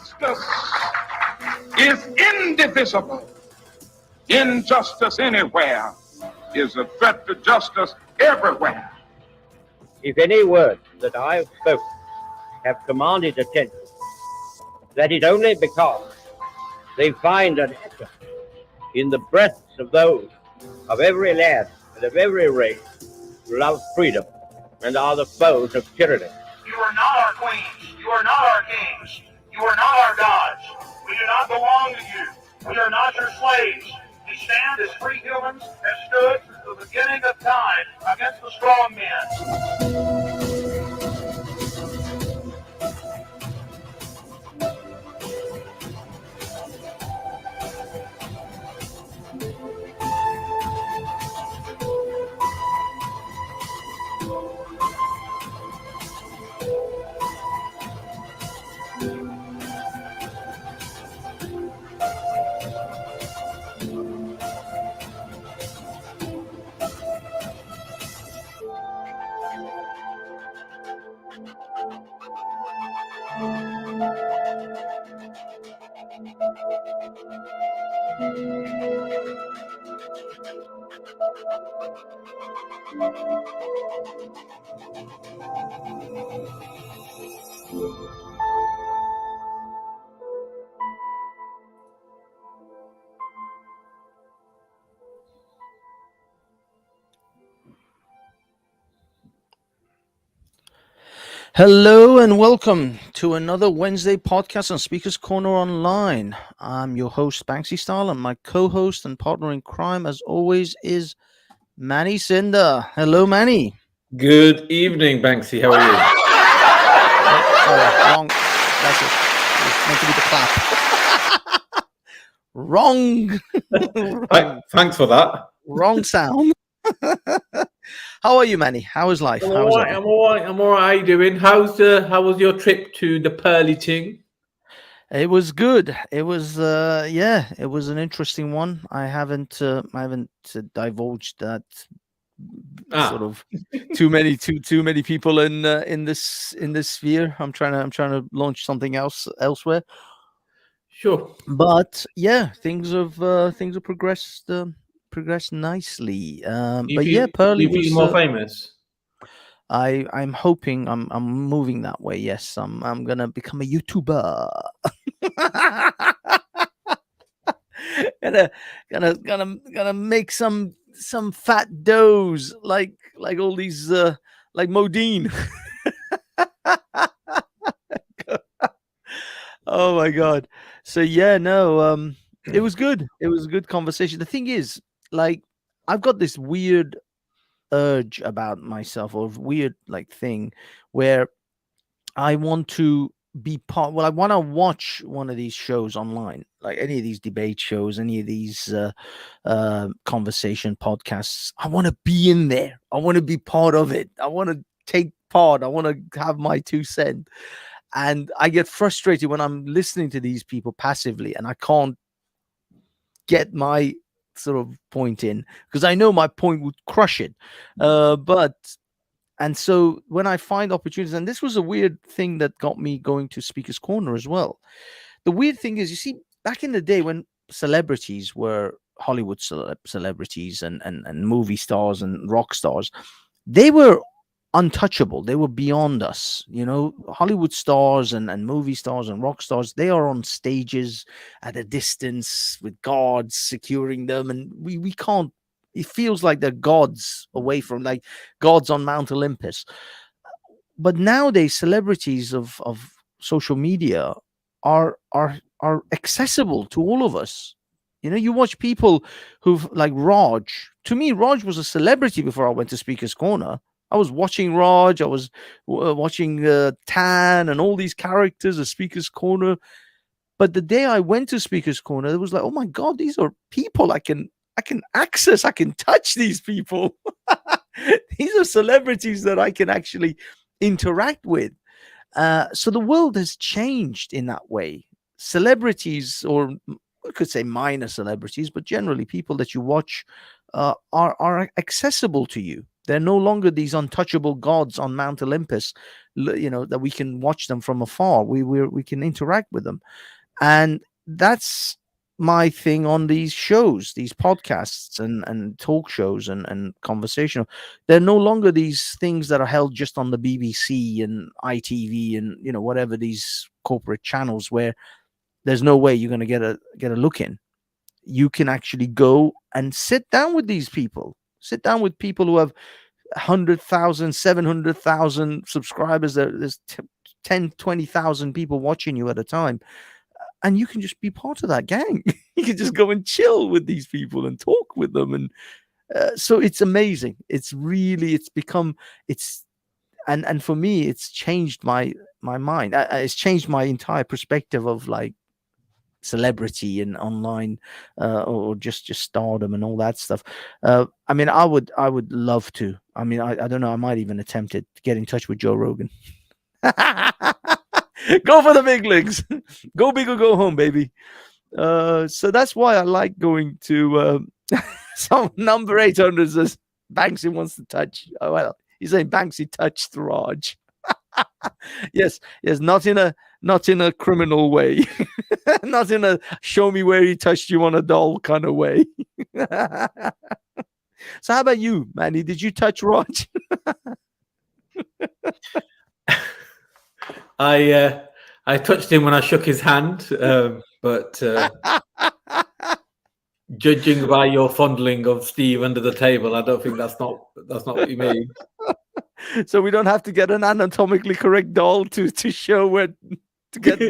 justice is indivisible. Injustice anywhere is a threat to justice everywhere. If any words that I have spoken have commanded attention, that is only because they find an echo in the breasts of those of every land and of every race who love freedom and are the foes of tyranny. You are not our queens. You are not our kings. You are not our gods. We do not belong to you. We are not your slaves. We stand as free humans, have stood since the beginning of time against the strong men. Hello and welcome to another Wednesday podcast on Speaker's Corner Online. I'm your host, Banksy Style, and my co-host and partner in crime, as always, is Manny Cinder. Hello, Manny. Good evening, Banksy. How are you? Sorry, wrong. That's it. It's meant to be the clap. Wrong. Thanks for that. Wrong sound. How are you, Manny? How is life? I'm all right. I'm all right. How are you doing? How was your trip to the Pearly Ting? It was good. It was it was an interesting one. I haven't divulged that sort of too many people in this sphere. I'm trying to launch something else elsewhere. Sure. But yeah, things have progressed nicely. Pearly you feel more famous. I'm hoping I'm moving that way. Yes, I'm gonna become a YouTuber. gonna make some fat doughs like all these like Modine. Oh my god. So yeah, no, it was good. It was a good conversation. The thing is, like, I've got this weird urge about myself, or weird like thing where I want to be part. Well, I want to watch one of these shows online, like any of these debate shows, any of these conversation podcasts. I want to be in there. I want to be part of it. I want to take part. I want to have my 2 cents. And I get frustrated when I'm listening to these people passively and I can't get my sort of point in, because I know my point would crush it. And so when I find opportunities, and this was a weird thing that got me going to Speaker's Corner as well. The weird thing is, you see, back in the day when celebrities were Hollywood celebrities and movie stars and rock stars, they were untouchable. They were beyond us. You know, Hollywood stars and movie stars and rock stars, they are on stages at a distance with guards securing them, and we can't. It feels like they're gods away from, like gods on Mount Olympus. But nowadays, celebrities of social media are accessible to all of us. You know, you watch people who've, like Raj. To me, Raj was a celebrity before I went to Speaker's Corner. I was watching Raj. I was watching Tan and all these characters at Speaker's Corner. But the day I went to Speaker's Corner, it was like, oh my God, these are people I can access. I can touch these people. These are celebrities that I can actually interact with. So the world has changed in that way. Celebrities, or I could say minor celebrities, but generally people that you watch are accessible to you. They're no longer these untouchable gods on Mount Olympus, that we can watch them from afar. We can interact with them. And that's my thing on these shows, these podcasts and talk shows and conversational. They're no longer these things that are held just on the BBC and ITV and whatever, these corporate channels where there's no way you're going to get a look in. You can actually go and sit down with these people. Sit down with people who have 100,000, 700,000 subscribers. There's 10, 20,000 people watching you at a time. And you can just be part of that gang. You can just go and chill with these people and talk with them. And so it's amazing. And for me, it's changed my mind. It's changed my entire perspective of like celebrity and online or just stardom and all that stuff. I mean, I would love to. I mean, I don't know. I might even attempt it, to get in touch with Joe Rogan. Go for the big leagues. Go big or go home, baby. So that's why I like going to some number 800 says Banksy wants to touch. Oh, well, he's saying Banksy touched Raj. yes, not in a criminal way. Not in a show me where he touched you on a doll kind of way. So how about you, Manny? Did you touch Raj? I touched him when I shook his hand, but judging by your fondling of Steve under the table, I don't think that's not what you mean. So we don't have to get an anatomically correct doll to show where to get.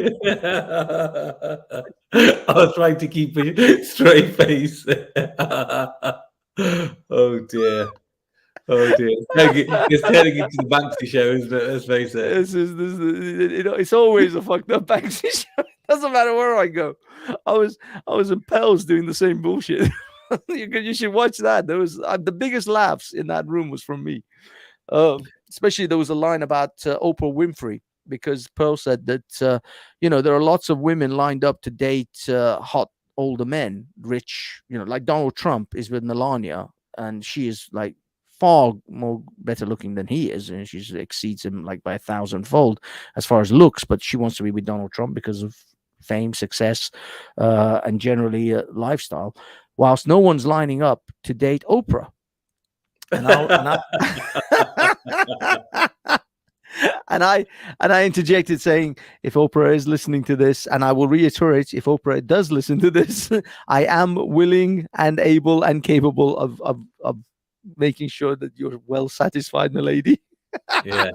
I was trying to keep a straight face. Oh dear. It's turning into the Banksy show, isn't it? Let's face it. It's always a fucked up Banksy show. It doesn't matter where I go. I was in Pels doing the same bullshit. You should watch that. There was the biggest laughs in that room was from me. Especially there was a line about Oprah Winfrey, because Pearl said that there are lots of women lined up to date hot older men, rich, like Donald Trump is with Melania, and she is like far more better looking than he is, and she exceeds him like by 1,000-fold as far as looks, but she wants to be with Donald Trump because of fame, success, and generally lifestyle, whilst no one's lining up to date Oprah. And I interjected saying, if Oprah is listening to this, and I will reiterate, if Oprah does listen to this, I am willing and able and capable of making sure that you're well satisfied, my lady. Yeah,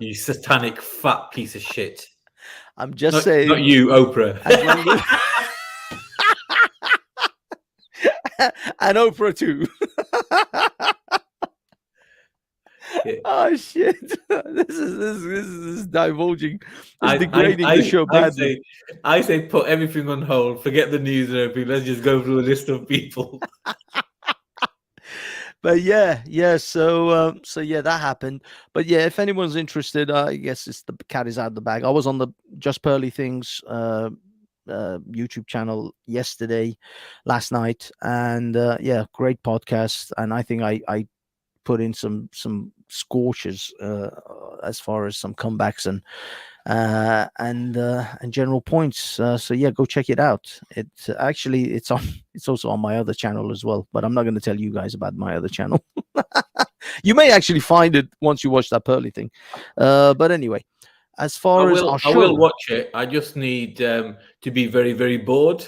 you satanic fat piece of shit. I'm just saying. Not you, Oprah. And Oprah too. Yeah. Oh shit! This is divulging. It's degrading the show badly. I say put everything on hold. Forget the news and everything. Let's just go through a list of people. But yeah. So yeah, that happened. But yeah, if anyone's interested, I guess it's the cat is out of the bag. I was on the Just Pearly Things YouTube channel last night, and yeah, great podcast. And I think I put in some scorches as far as some comebacks and general points. So yeah, go check it out. It's also on my other channel as well, but I'm not going to tell you guys about my other channel. You may actually find it once you watch that Pearly thing. But anyway, as far as our show, I will watch it. I just need to be very, very bored.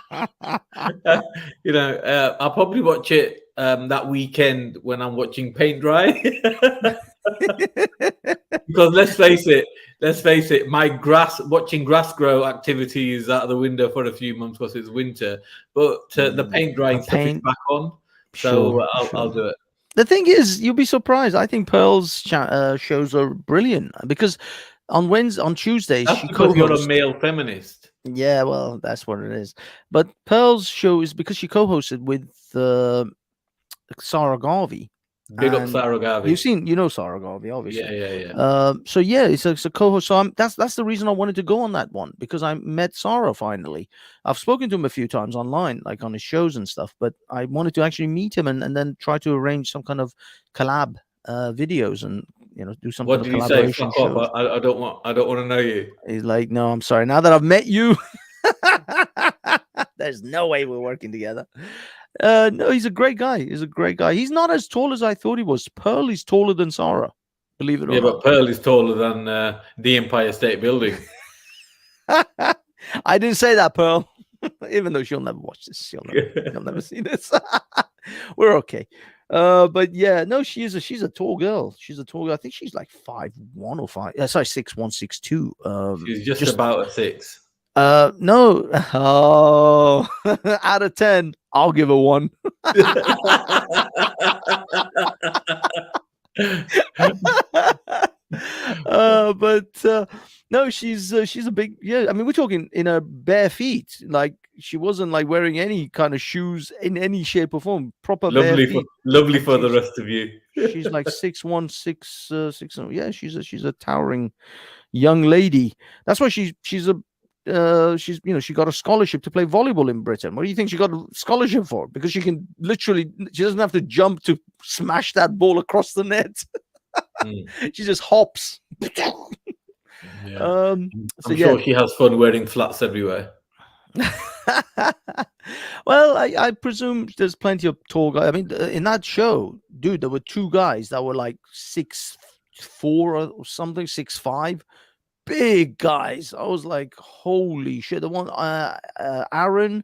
I'll probably watch it that weekend when I'm watching paint dry. Because let's face it, my watching grass grow activity is out of the window for a few months because it's winter. But the paint drying stuff is back on, so I'll do it. The thing is, you'll be surprised. I think Pearl's shows are brilliant because on Tuesdays, that's because you're a male feminist. Yeah, well, that's what it is. But Pearl's show is because she co-hosted with Sarah Garvey, Big up Sarah Garvey. You know Sarah Garvey, obviously. Yeah. So yeah, it's a co-host. So that's the reason I wanted to go on that one, because I met Sarah finally. I've spoken to him a few times online, like on his shows and stuff, but I wanted to actually meet him and then try to arrange some kind of collab videos and do some What kind did of he say? collaboration Fuck shows. off. I don't want to know you. He's like, no, I'm sorry. Now that I've met you, there's no way we're working together. No, he's a great guy. He's not as tall as I thought he was. Pearl is taller than Sarah, believe it or not. Yeah, but Pearl is taller than the Empire State Building. I didn't say that, Pearl. Even though she'll never watch this, she'll never see this. We're okay. But yeah, no, she's a tall girl. She's a tall girl. I think she's like 5'1" or 6'1", 6'2". She's just about a 6. No. Oh, out of 10, I'll give her 1. No, she's a big, I mean, we're talking in her bare feet. Like, she wasn't like wearing any kind of shoes in any shape or form. Proper bare feet. Lovely for the rest of you. She's like 6'1", 6. Yeah, she's a towering young lady. That's why she got a scholarship to play volleyball in Britain. What do you think she got a scholarship for? Because she doesn't have to jump to smash that ball across the net. She just hops. Yeah. I'm sure she has fun wearing flats everywhere. Well, I presume there's plenty of tall guys. I mean, in that show, dude, there were 2 guys that were like 6'4" or something, 6'5". Big guys. I was like, holy shit. The one, Aaron,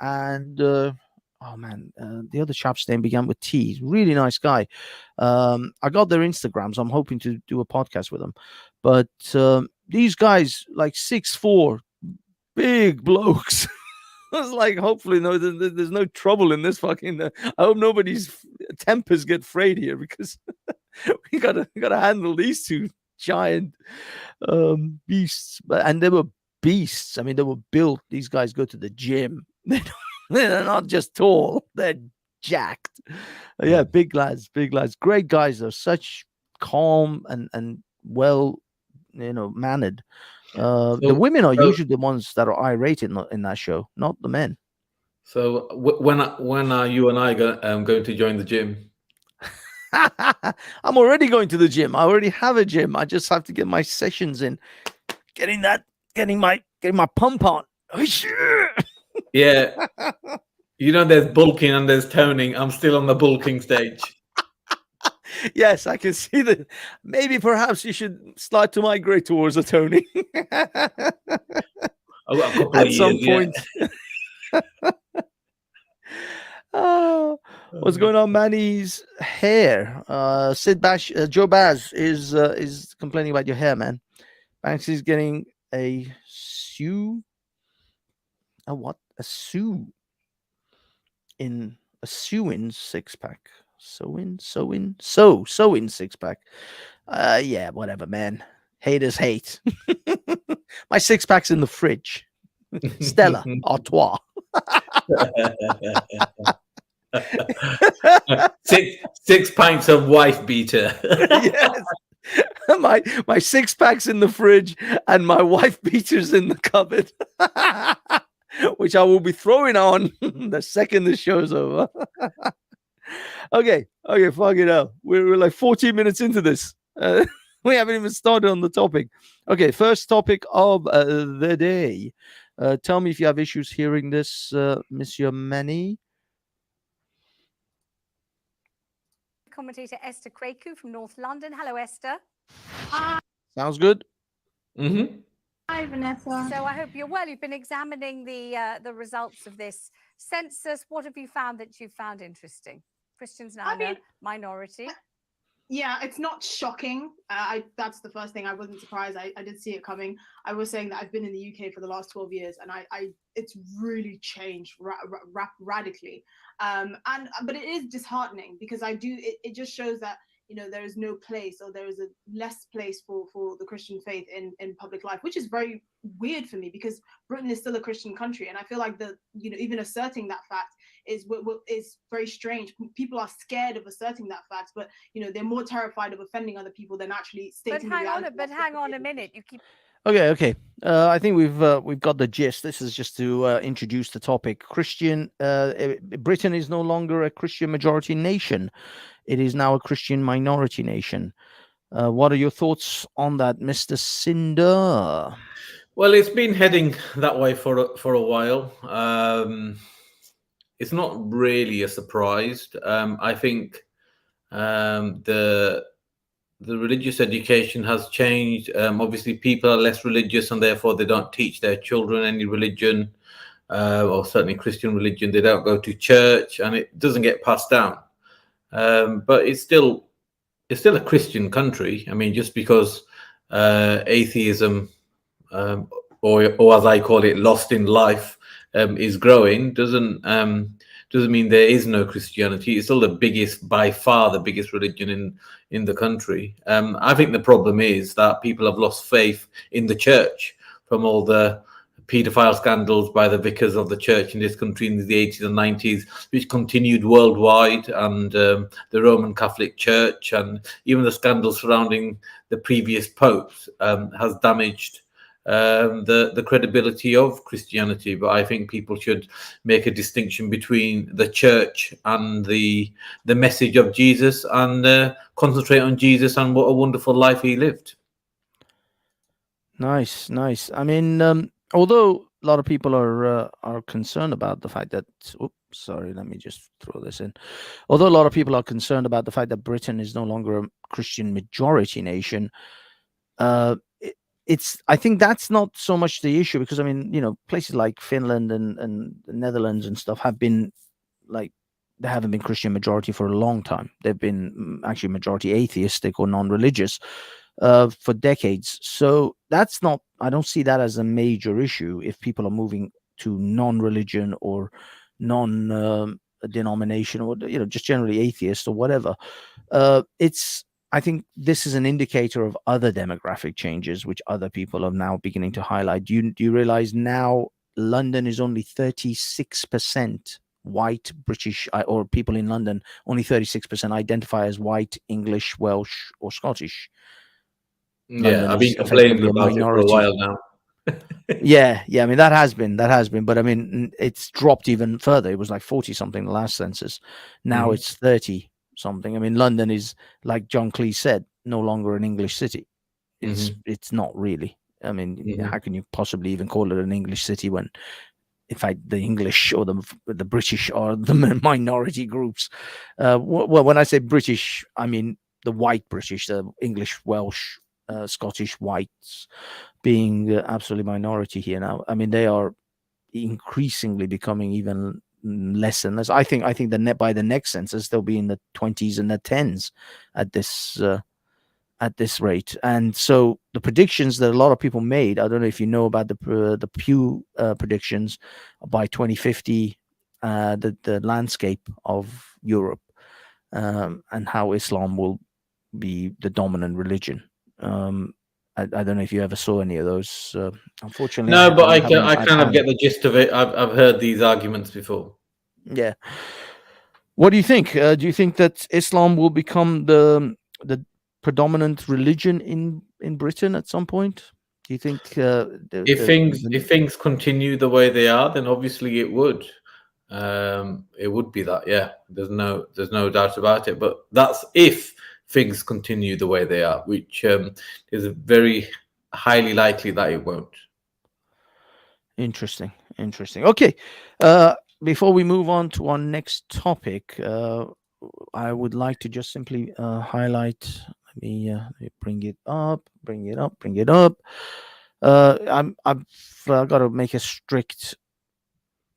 and the other chap's name began with T. Really nice guy. I got their Instagrams. I'm hoping to do a podcast with them. But these guys, like 6'4", big blokes. I was like, hopefully, there's no trouble in this fucking. I hope nobody's tempers get frayed here, because we gotta handle these 2 giant beasts. And they were beasts. I mean, they were built. These guys go to the gym. They're not just tall, they're jacked. Yeah, big lads. Great guys, though. Such calm and well, mannered. The women are usually the ones that are irate in that show, not the men. So when are you and I going to join the gym? I'm already going to the gym. I already have a gym. I just have to get my sessions in, getting my pump on. Yeah. There's bulking and there's toning. I'm still on the bulking stage. Yes, I can see that. Maybe perhaps you should start to migrate towards the toning. At some point. Oh, what's going on, Manny's hair? Joe Baz is complaining about your hair, man. Banksy's getting a sew. A what? A sew in 6-pack. Sew in 6-pack. Yeah, whatever, man. Haters hate. My 6-pack's in the fridge. Stella, Artois. six pints of wife beater. Yes. My 6-pack's in the fridge and my wife beater's in the cupboard. Which I will be throwing on the second the show's over. Okay, fuck it up. We're like 14 minutes into this. We haven't even started on the topic. Okay, first topic of the day. Tell me if you have issues hearing this, Monsieur Manny. Commentator Esther Kwaku from North London. Hello, Esther. Hi. Sounds good. Mm-hmm. Hi, Vanessa. So I hope you're well. You've been examining the results of this census. What have you found that you found interesting? Christians now a minority. Yeah, it's not shocking. That's the first thing. I wasn't surprised. I did see it coming. I was saying that I've been in the UK for the last 12 years, and it's really changed radically. But it is disheartening because it just shows that there is no place, or there is a less place for the Christian faith in public life, which is very weird for me, because Britain is still a Christian country, and I feel like even asserting that fact is very strange. People are scared of asserting that fact, but they're more terrified of offending other people than actually stating. But hang on a minute. You keep. Okay. I think we've got the gist. This is just to introduce the topic. Britain is no longer a Christian majority nation. It is now a Christian minority nation. What are your thoughts on that, Mr. Cinder? Well, it's been heading that way for a while. It's not really a surprise. I think the religious education has changed. Obviously, people are less religious, and therefore they don't teach their children any religion, or certainly Christian religion. They don't go to church, and it doesn't get passed down. But it's still a Christian country. I mean, just because atheism, or as I call it, lost in life, is growing, doesn't mean there is no Christianity. It's still by far the biggest religion in the country. I think the problem is that people have lost faith in the church from all the paedophile scandals by the vicars of the church in this country in the 80s and 90s, which continued worldwide, and the Roman Catholic Church, and even the scandals surrounding the previous popes has damaged the credibility of Christianity. But I think people should make a distinction between the church and the message of Jesus, and concentrate on Jesus and what a wonderful life he lived. Nice. I mean, although a lot of people are concerned about the fact that, let me just throw this in. Although a lot of people are concerned about the fact that Britain is no longer a Christian majority nation, I think that's not so much the issue, because I mean, places like Finland and the Netherlands and stuff have been they haven't been Christian majority for a long time. They've been actually majority atheistic or non-religious for decades. So I don't see that as a major issue if people are moving to non-religion or non-denomination, or just generally atheist or whatever. I think this is an indicator of other demographic changes, which other people are now beginning to highlight. Do you realize now London is only 36% white British, or people in London, only 36% identify as white, English, Welsh, or Scottish. London, I've been complaining about it for a while now. yeah. I mean, that has been, but I mean, it's dropped even further. It was like 40 something the last census. Now it's 30 something. I mean, London is, like John Cleese said, no longer an English city. It's not really. I mean, how can you possibly even call it an English city when, in fact, the English or the British are the minority groups? Well, when I say British, I mean the white British, the English, Welsh, Scottish whites being absolutely minority here now. I mean, they are increasingly becoming even less and less. I think that by the next census they'll be in the 20s and the 10s at this rate. And so the predictions that a lot of people made, I don't know if you know about the Pew predictions by 2050, the landscape of Europe, and how Islam will be the dominant religion. I don't know if you ever saw any of those. Unfortunately, no, but I kind of get the gist of it. I've heard these arguments before. Yeah. What do you think? Do you think that Islam will become the predominant religion in Britain at some point? Do you think if things continue the way they are, then obviously it would. It would be that. Yeah, there's no doubt about it. But that's if things continue the way they are, which is very highly likely that it won't. Interesting. Okay. Before we move on to our next topic, I would like to just simply highlight. Let me bring it up. I've got to make a strict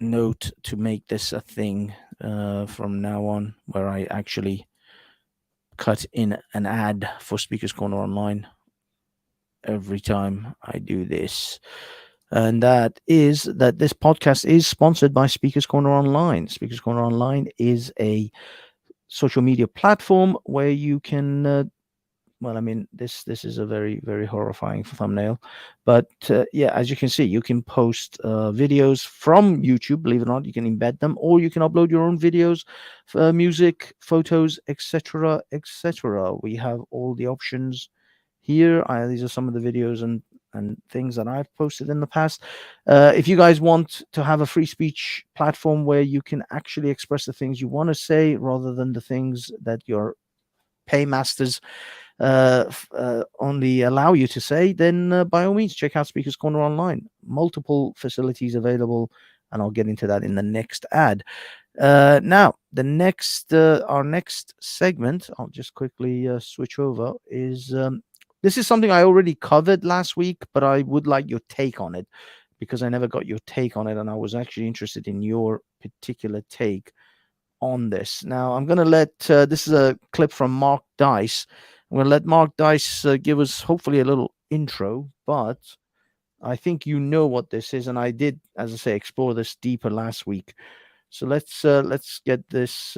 note to make this a thing from now on, where I actually cut in an ad for Speakers Corner Online every time I do this. And that is that this podcast is sponsored by Speakers Corner Online. Speakers Corner Online is a social media platform where you can well, I mean, this is a very, very horrifying thumbnail, but yeah, as you can see, you can post videos from YouTube. Believe it or not, you can embed them, or you can upload your own videos, music, photos, etc., etc. We have all the options here. These are some of the videos and things that I've posted in the past. If you guys want to have a free speech platform where you can actually express the things you want to say rather than the things that your paymasters only allow you to say, then by all means check out Speakers Corner online. Multiple facilities available, and I'll get into that in the next ad. Now, our next segment, I'll just quickly switch over, is this is something I already covered last week, but I would like your take on it because I never got your take on it, and I was actually interested in your particular take on this. Now, I'm going to let this is a clip from Mark Dice. I'm going to let Mark Dice give us hopefully a little intro, but I think you know what this is, and I did, as I say, explore this deeper last week. So let's get this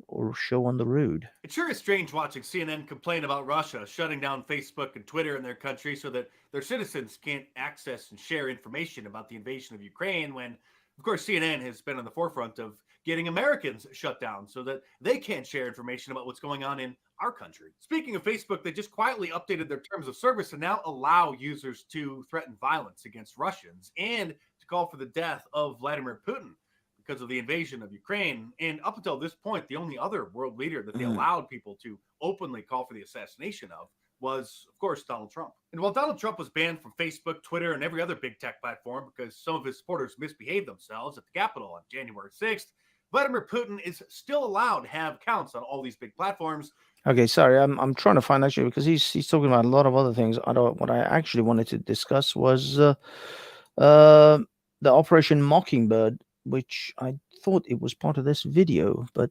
or show on the road. It sure is strange watching CNN complain about Russia shutting down Facebook and Twitter in their country so that their citizens can't access and share information about the invasion of Ukraine when, of course, CNN has been on the forefront of getting Americans shut down so that they can't share information about what's going on in our country. Speaking of Facebook, they just quietly updated their terms of service and now allow users to threaten violence against Russians and to call for the death of Vladimir Putin because of the invasion of Ukraine. And up until this point, the only other world leader that they allowed people to openly call for the assassination of was, of course, Donald Trump. And while Donald Trump was banned from Facebook, Twitter, and every other big tech platform because some of his supporters misbehaved themselves at the Capitol on January 6th, Vladimir Putin is still allowed to have accounts on all these big platforms. Okay, sorry, I'm trying to find actually because he's talking about a lot of other things. What I actually wanted to discuss was the Operation Mockingbird, which I thought it was part of this video, but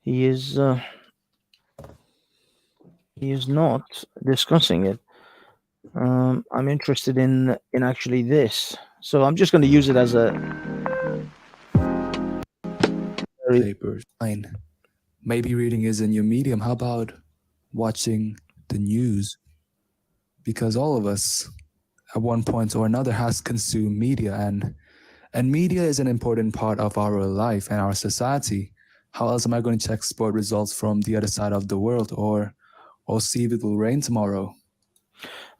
he is not discussing it. I'm interested in actually this, so I'm just going to use it as a papers. Fine. Maybe reading isn't your medium. How about watching the news? Because all of us, at one point or another, has consumed media, and media is an important part of our life and our society. How else am I going to check sport results from the other side of the world, or see if it will rain tomorrow?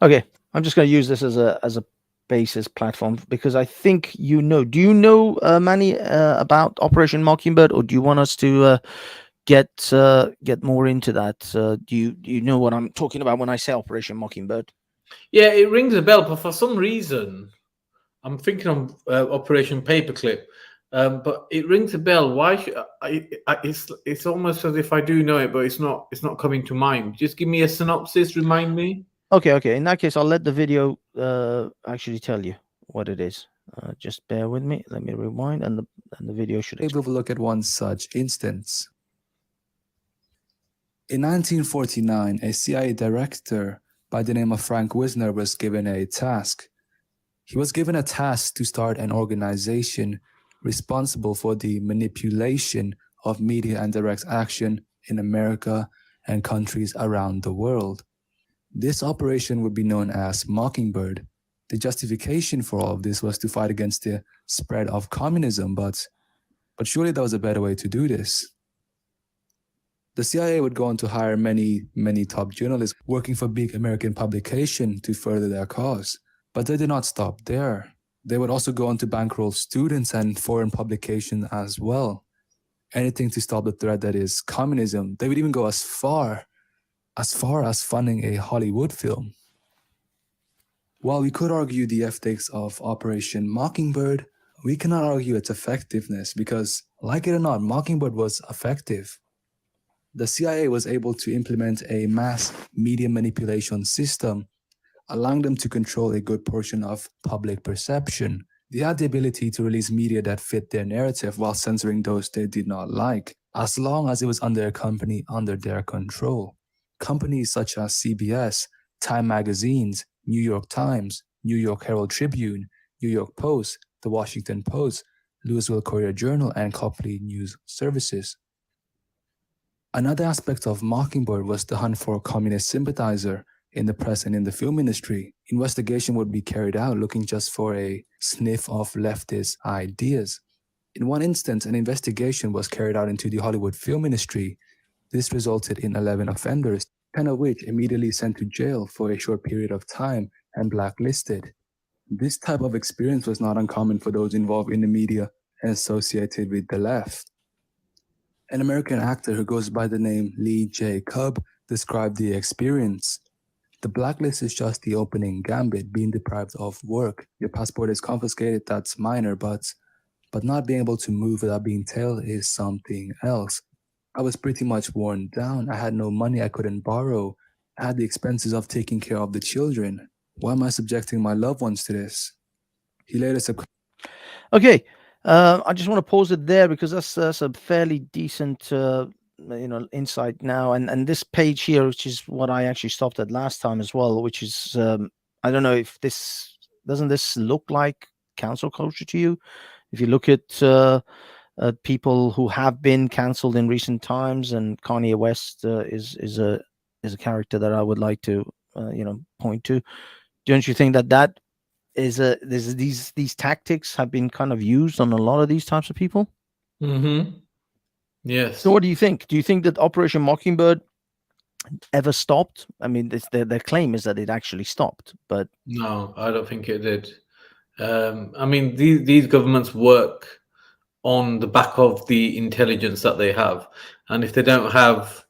Okay, I'm just going to use this as a basis platform because I think you know. Do you know, Manny, about Operation Mockingbird, or do you want us to get more into that? Do you know what I'm talking about when I say Operation Mockingbird? Yeah, it rings a bell, but for some reason, I'm thinking of Operation Paperclip. But it rings a bell. Why should it's almost as if I do know it, but it's not coming to mind. Just give me a synopsis. Remind me. Okay. In that case, I'll let the video actually tell you what it is. Just bear with me. Let me rewind, and the video should. Able to look at one such instance. In 1949, a CIA director by the name of Frank Wisner was given a task. He was given a task to start an organization responsible for the manipulation of media and direct action in America and countries around the world. This operation would be known as Mockingbird. The justification for all of this was to fight against the spread of communism, but surely there was a better way to do this. The CIA would go on to hire many top journalists working for big American publications to further their cause. But they did not stop there. They would also go on to bankroll students and foreign publications as well. Anything to stop the threat that is communism. They would even go as far as funding a Hollywood film. While we could argue the ethics of Operation Mockingbird, we cannot argue its effectiveness because, like it or not, Mockingbird was effective. The CIA was able to implement a mass media manipulation system, allowing them to control a good portion of public perception. They had the ability to release media that fit their narrative while censoring those they did not like, as long as it was under a company under their control. Companies such as CBS, Time Magazines, New York Times, New York Herald Tribune, New York Post, The Washington Post, Louisville Courier Journal, and Copley News Services. Another aspect of Mockingbird was the hunt for a communist sympathizer in the press and in the film industry. Investigation would be carried out looking just for a sniff of leftist ideas. In one instance, an investigation was carried out into the Hollywood film industry. This resulted in 11 offenders, 10 of which immediately sent to jail for a short period of time and blacklisted. This type of experience was not uncommon for those involved in the media and associated with the left. An American actor who goes by the name Lee J. Cobb described the experience. The blacklist is just the opening gambit, being deprived of work. Your passport is confiscated, that's minor, but not being able to move without being tailed is something else. I was pretty much worn down. I had no money, I couldn't borrow. I had the expenses of taking care of the children. Why am I subjecting my loved ones to this? He later said, Okay, I just want to pause it there because that's a fairly decent insight now, and this page here, which is what I actually stopped at last time as well, which is I don't know if this look like cancel culture to you. If you look at people who have been cancelled in recent times, and Kanye West is a character that I would like to point to. Don't you think that these tactics have been kind of used on a lot of these types of people? Mm-hmm. Yes. So what do you think? Do you think that Operation Mockingbird ever stopped? I mean, their claim is that it actually stopped, but no, I don't think it did. I mean, these governments work on the back of the intelligence that they have, and if they don't have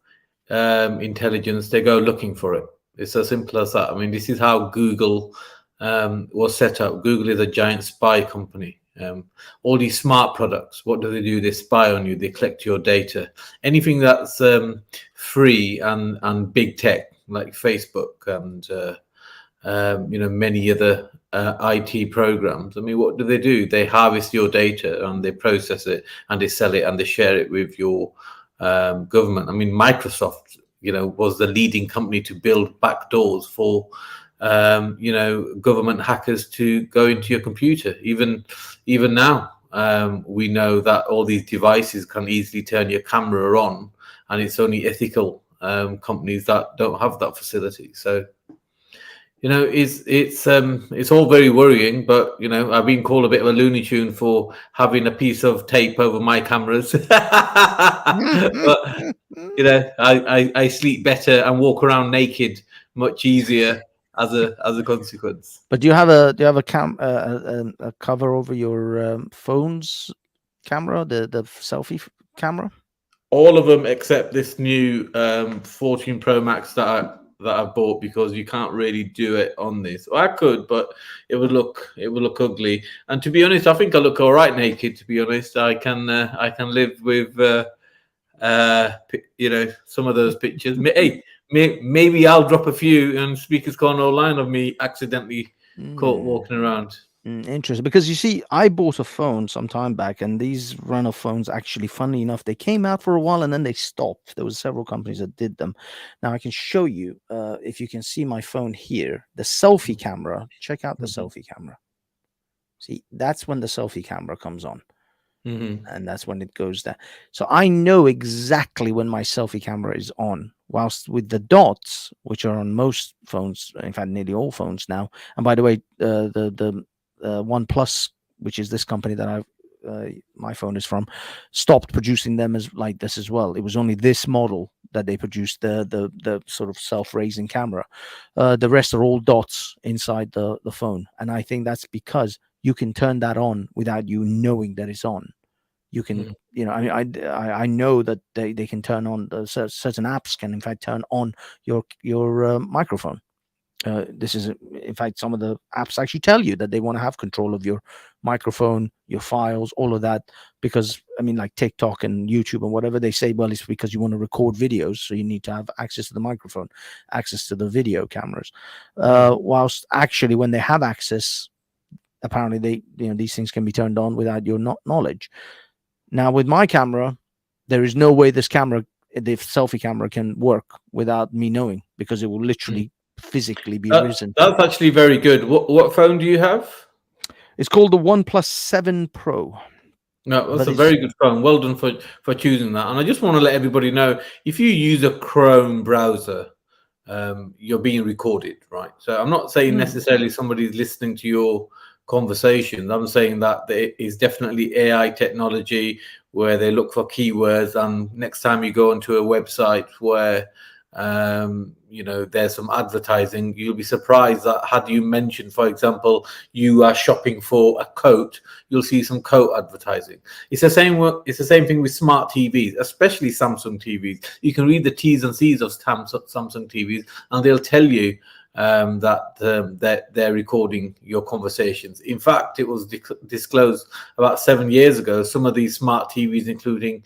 intelligence, they go looking for it. It's as simple as that. I mean, this is how Google was set up. Google is a giant spy company. All these smart products, what do? They spy on you. They collect your data. Anything that's free and big tech, like Facebook and many other IT programs. I mean, what do? They harvest your data and they process it and they sell it and they share it with your government. I mean, Microsoft, was the leading company to build backdoors for government hackers to go into your computer. Even now, we know that all these devices can easily turn your camera on, and it's only ethical companies that don't have that facility. So, it's all very worrying. But I've been called a bit of a Looney Tune for having a piece of tape over my cameras. But I sleep better and walk around naked much easier as a consequence. But do you have a cover over your phone's camera, the selfie camera? All of them except this new 14 Pro Max that I bought, because you can't really do it on this. Well, I could, but it would look ugly. And to be honest, I think I look all right naked. To be honest, I can live with some of those pictures. Hey, maybe I'll drop a few and Speakers Corner online of me accidentally caught walking around. Interesting, because you see, I bought a phone some time back, and these run-off phones, actually, funny enough, they came out for a while and then they stopped. There was several companies that did them. Now I can show you, if you can see my phone here, the selfie camera. Check out the selfie camera. See, that's when the selfie camera comes on. And that's when it goes there. So I know exactly when my selfie camera is on. Whilst with the dots, which are on most phones, in fact, nearly all phones now. And by the way, the OnePlus, which is this company that my phone is from, stopped producing them as like this as well. It was only this model that they produced the sort of self-raising camera. The rest are all dots inside the phone, and I think that's because you can turn that on without you knowing that it's on. You can, I know that they can turn on certain apps can in fact turn on your microphone. This is, in fact, some of the apps actually tell you that they want to have control of your microphone, your files, all of that, because like TikTok and YouTube and whatever, they say, well, it's because you want to record videos, so you need to have access to the microphone, access to the video cameras. Whilst actually, when they have access, apparently these things can be turned on without your knowledge. Now, with my camera, there is no way this camera, the selfie camera, can work without me knowing, because it will literally physically be risen. That's actually very good. What phone do you have? It's called the OnePlus 7 Pro. No, that's But a it's very good phone. Well done for choosing that. And I just want to let everybody know, if you use a Chrome browser, you're being recorded, right? So I'm not saying necessarily somebody's listening to your conversations. I'm saying that there is definitely AI technology where they look for keywords, and next time you go onto a website where there's some advertising, you'll be surprised that had you mentioned, for example, you are shopping for a coat, you'll see some coat advertising. It's the same thing with smart TVs, especially Samsung TVs. You can read the T's and C's of Samsung TVs, and they'll tell you that they're recording your conversations. In fact, it was disclosed about 7 years ago. Some of these smart TVs, including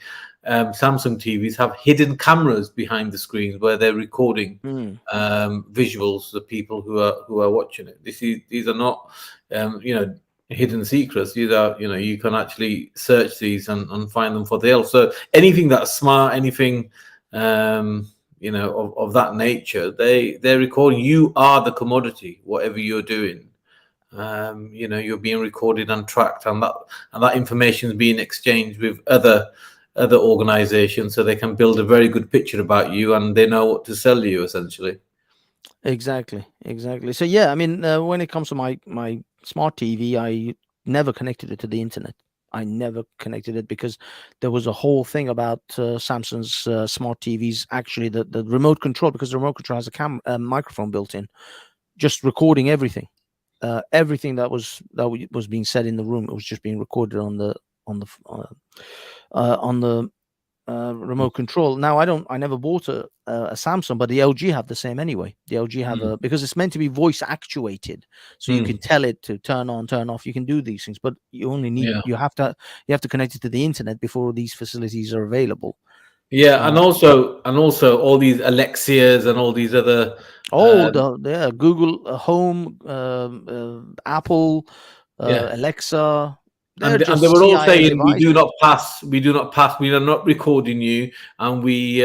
Samsung TVs, have hidden cameras behind the screens where they're recording visuals of people who are watching it. These are not hidden secrets. These are, you can actually search these and find them for themselves. So anything that's smart, anything of that nature, they're recording. You are the commodity, whatever you're doing. You're being recorded and tracked, and that information is being exchanged with other organizations, so they can build a very good picture about you, and they know what to sell you, essentially. Exactly. So yeah, I mean, when it comes to my smart TV, I never connected it to the internet. I never connected it because there was a whole thing about Samsung's smart TVs. Actually, the remote control, because the remote control has a microphone built in, just recording everything. Everything that was being said in the room, it was just being recorded on the remote control. Now I never bought a Samsung, but the LG have the same anyway. The LG have because it's meant to be voice actuated, so you can tell it to turn on, turn off. You can do these things, but you only need you have to connect it to the internet before these facilities are available. Yeah, and also all these Alexias and all these other Google Home, Apple, Alexa. And they were all saying, we do not pass, we are not recording you, and we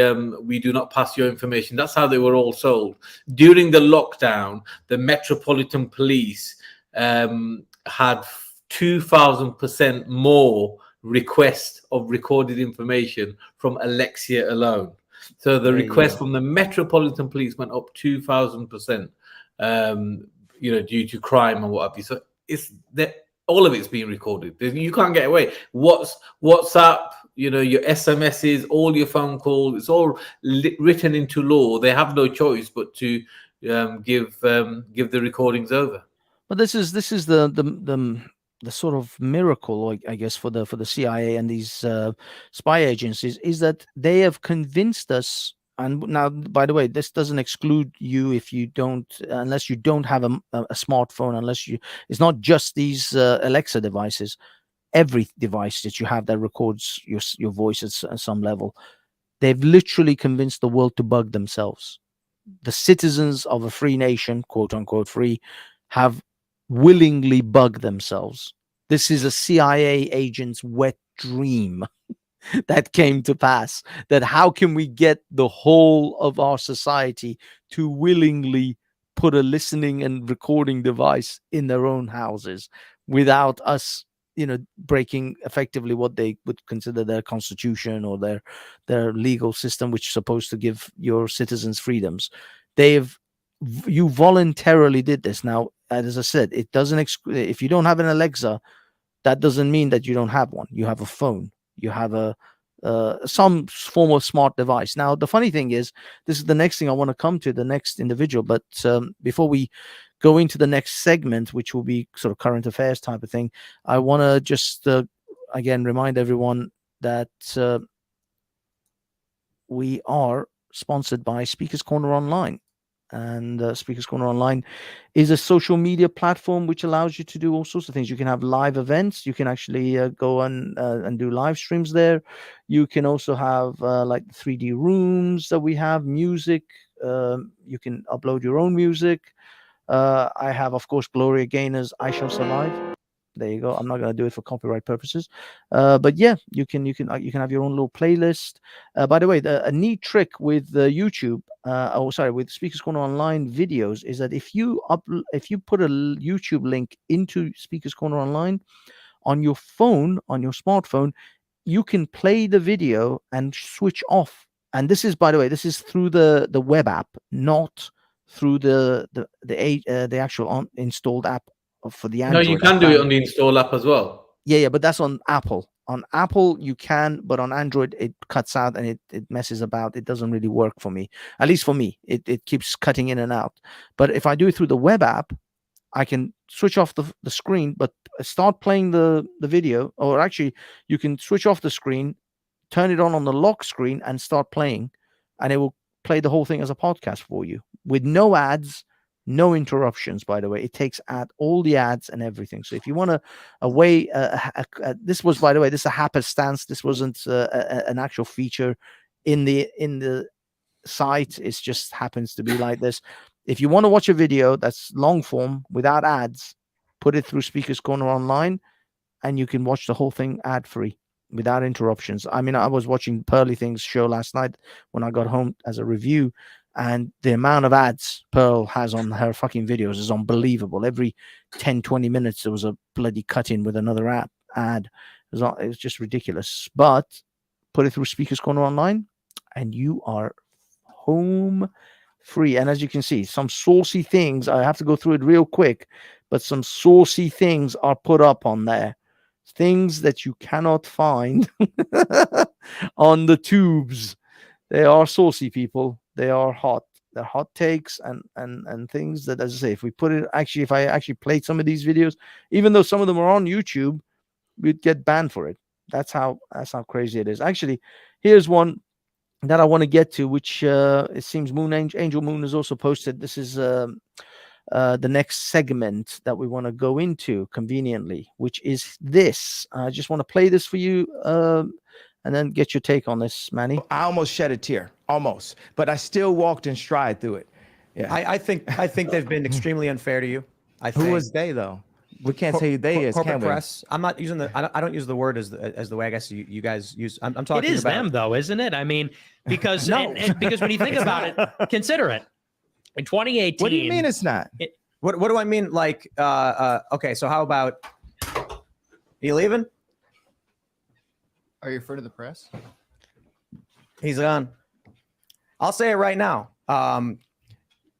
do not pass your information. That's how they were all sold. During the lockdown, the Metropolitan Police had 2,000% more requests of recorded information from Alexia alone. So the request from the Metropolitan Police went up 2,000%, due to crime and what have you. So it's that. All of it's being recorded. You can't get away. WhatsApp, your SMSs, all your phone calls, it's all written into law. They have no choice but to give the recordings over. But this is the sort of miracle, I guess, for the CIA and these spy agencies, is that they have convinced us. And now, by the way, this doesn't exclude you unless you don't have a smartphone, it's not just these Alexa devices. Every device that you have that records your voice at some level, they've literally convinced the world to bug themselves. The citizens of a free nation, quote unquote free, have willingly bugged themselves. This is a CIA agent's wet dream that came to pass. That how can we get the whole of our society to willingly put a listening and recording device in their own houses without us, breaking effectively what they would consider their constitution or their legal system, which is supposed to give your citizens freedoms. You voluntarily did this. Now, as I said, it doesn't if you don't have an Alexa, that doesn't mean that you don't have one. You have a phone. You have some form of smart device. Now, the funny thing is, this is the next thing I want to come to, the next individual. But before we go into the next segment, which will be sort of current affairs type of thing, I want to just again remind everyone that we are sponsored by Speakers Corner Online. And Speakers Corner Online is a social media platform which allows you to do all sorts of things. You can have live events. You can actually go and do live streams there. You can also have like 3D rooms that we have, music. You can upload your own music. I have, of course, Gloria Gaynor's I Shall Survive. There you go. I'm not going to do it for copyright purposes, but yeah, you can have your own little playlist. By the way, a neat trick with YouTube, with Speakers Corner Online videos, is that if you put a YouTube link into Speakers Corner Online, On your phone, on your smartphone, you can play the video and switch off. And this is, by the way, this is through the web app, not through the actual installed app for the Android. No, you can do it on the install app as well. Yeah, but that's on Apple. On Apple, you can, but on Android, it cuts out and it messes about. It doesn't really work for me. At least for me, it keeps cutting in and out. But if I do it through the web app, I can switch off the screen, but start playing the video. Or actually, you can switch off the screen, turn it on the lock screen, and start playing. And it will play the whole thing as a podcast for you with no ads, no interruptions. By the way, it takes out all the ads and everything. So if you want this was, by the way, this is a happenstance. This wasn't an actual feature in the site. It just happens to be like this. If you want to watch a video that's long form without ads, put it through Speaker's Corner Online, and you can watch the whole thing ad free without interruptions. I mean, I was watching Pearly Things show last night when I got home as a review, and the amount of ads Pearl has on her fucking videos is unbelievable. Every 10-20 minutes there was a bloody cut in with another ad. It was just ridiculous. But put it through Speaker's Corner Online and you are home free. And as you can see, some saucy things, I have to go through it real quick, but some saucy things are put up on there. Things that you cannot find on the tubes. They are saucy, people. They are hot. They're hot takes and things that, as I say, if I actually played some of these videos, even though some of them are on YouTube, we'd get banned for it. That's how crazy it is. Actually, here's one that I want to get to, which it seems Angel Moon has also posted. This is the next segment that we want to go into conveniently, which is this. I just want to play this for you and then get your take on this, Manny. I almost shed a tear, almost, but I still walked in stride through it. Yeah. I think they've been extremely unfair to you. Who was they though? We can't say who they is. Corporate can we? press. I'm not using I don't use the word as the way I guess you guys use. I'm talking. It is about them though, isn't it? I mean, because No. because when you think about it, consider it. In 2018. What do you mean it's not? What do I mean? Like, okay, so how about you leaving? Are you referring to the press? He's gone. I'll say it right now.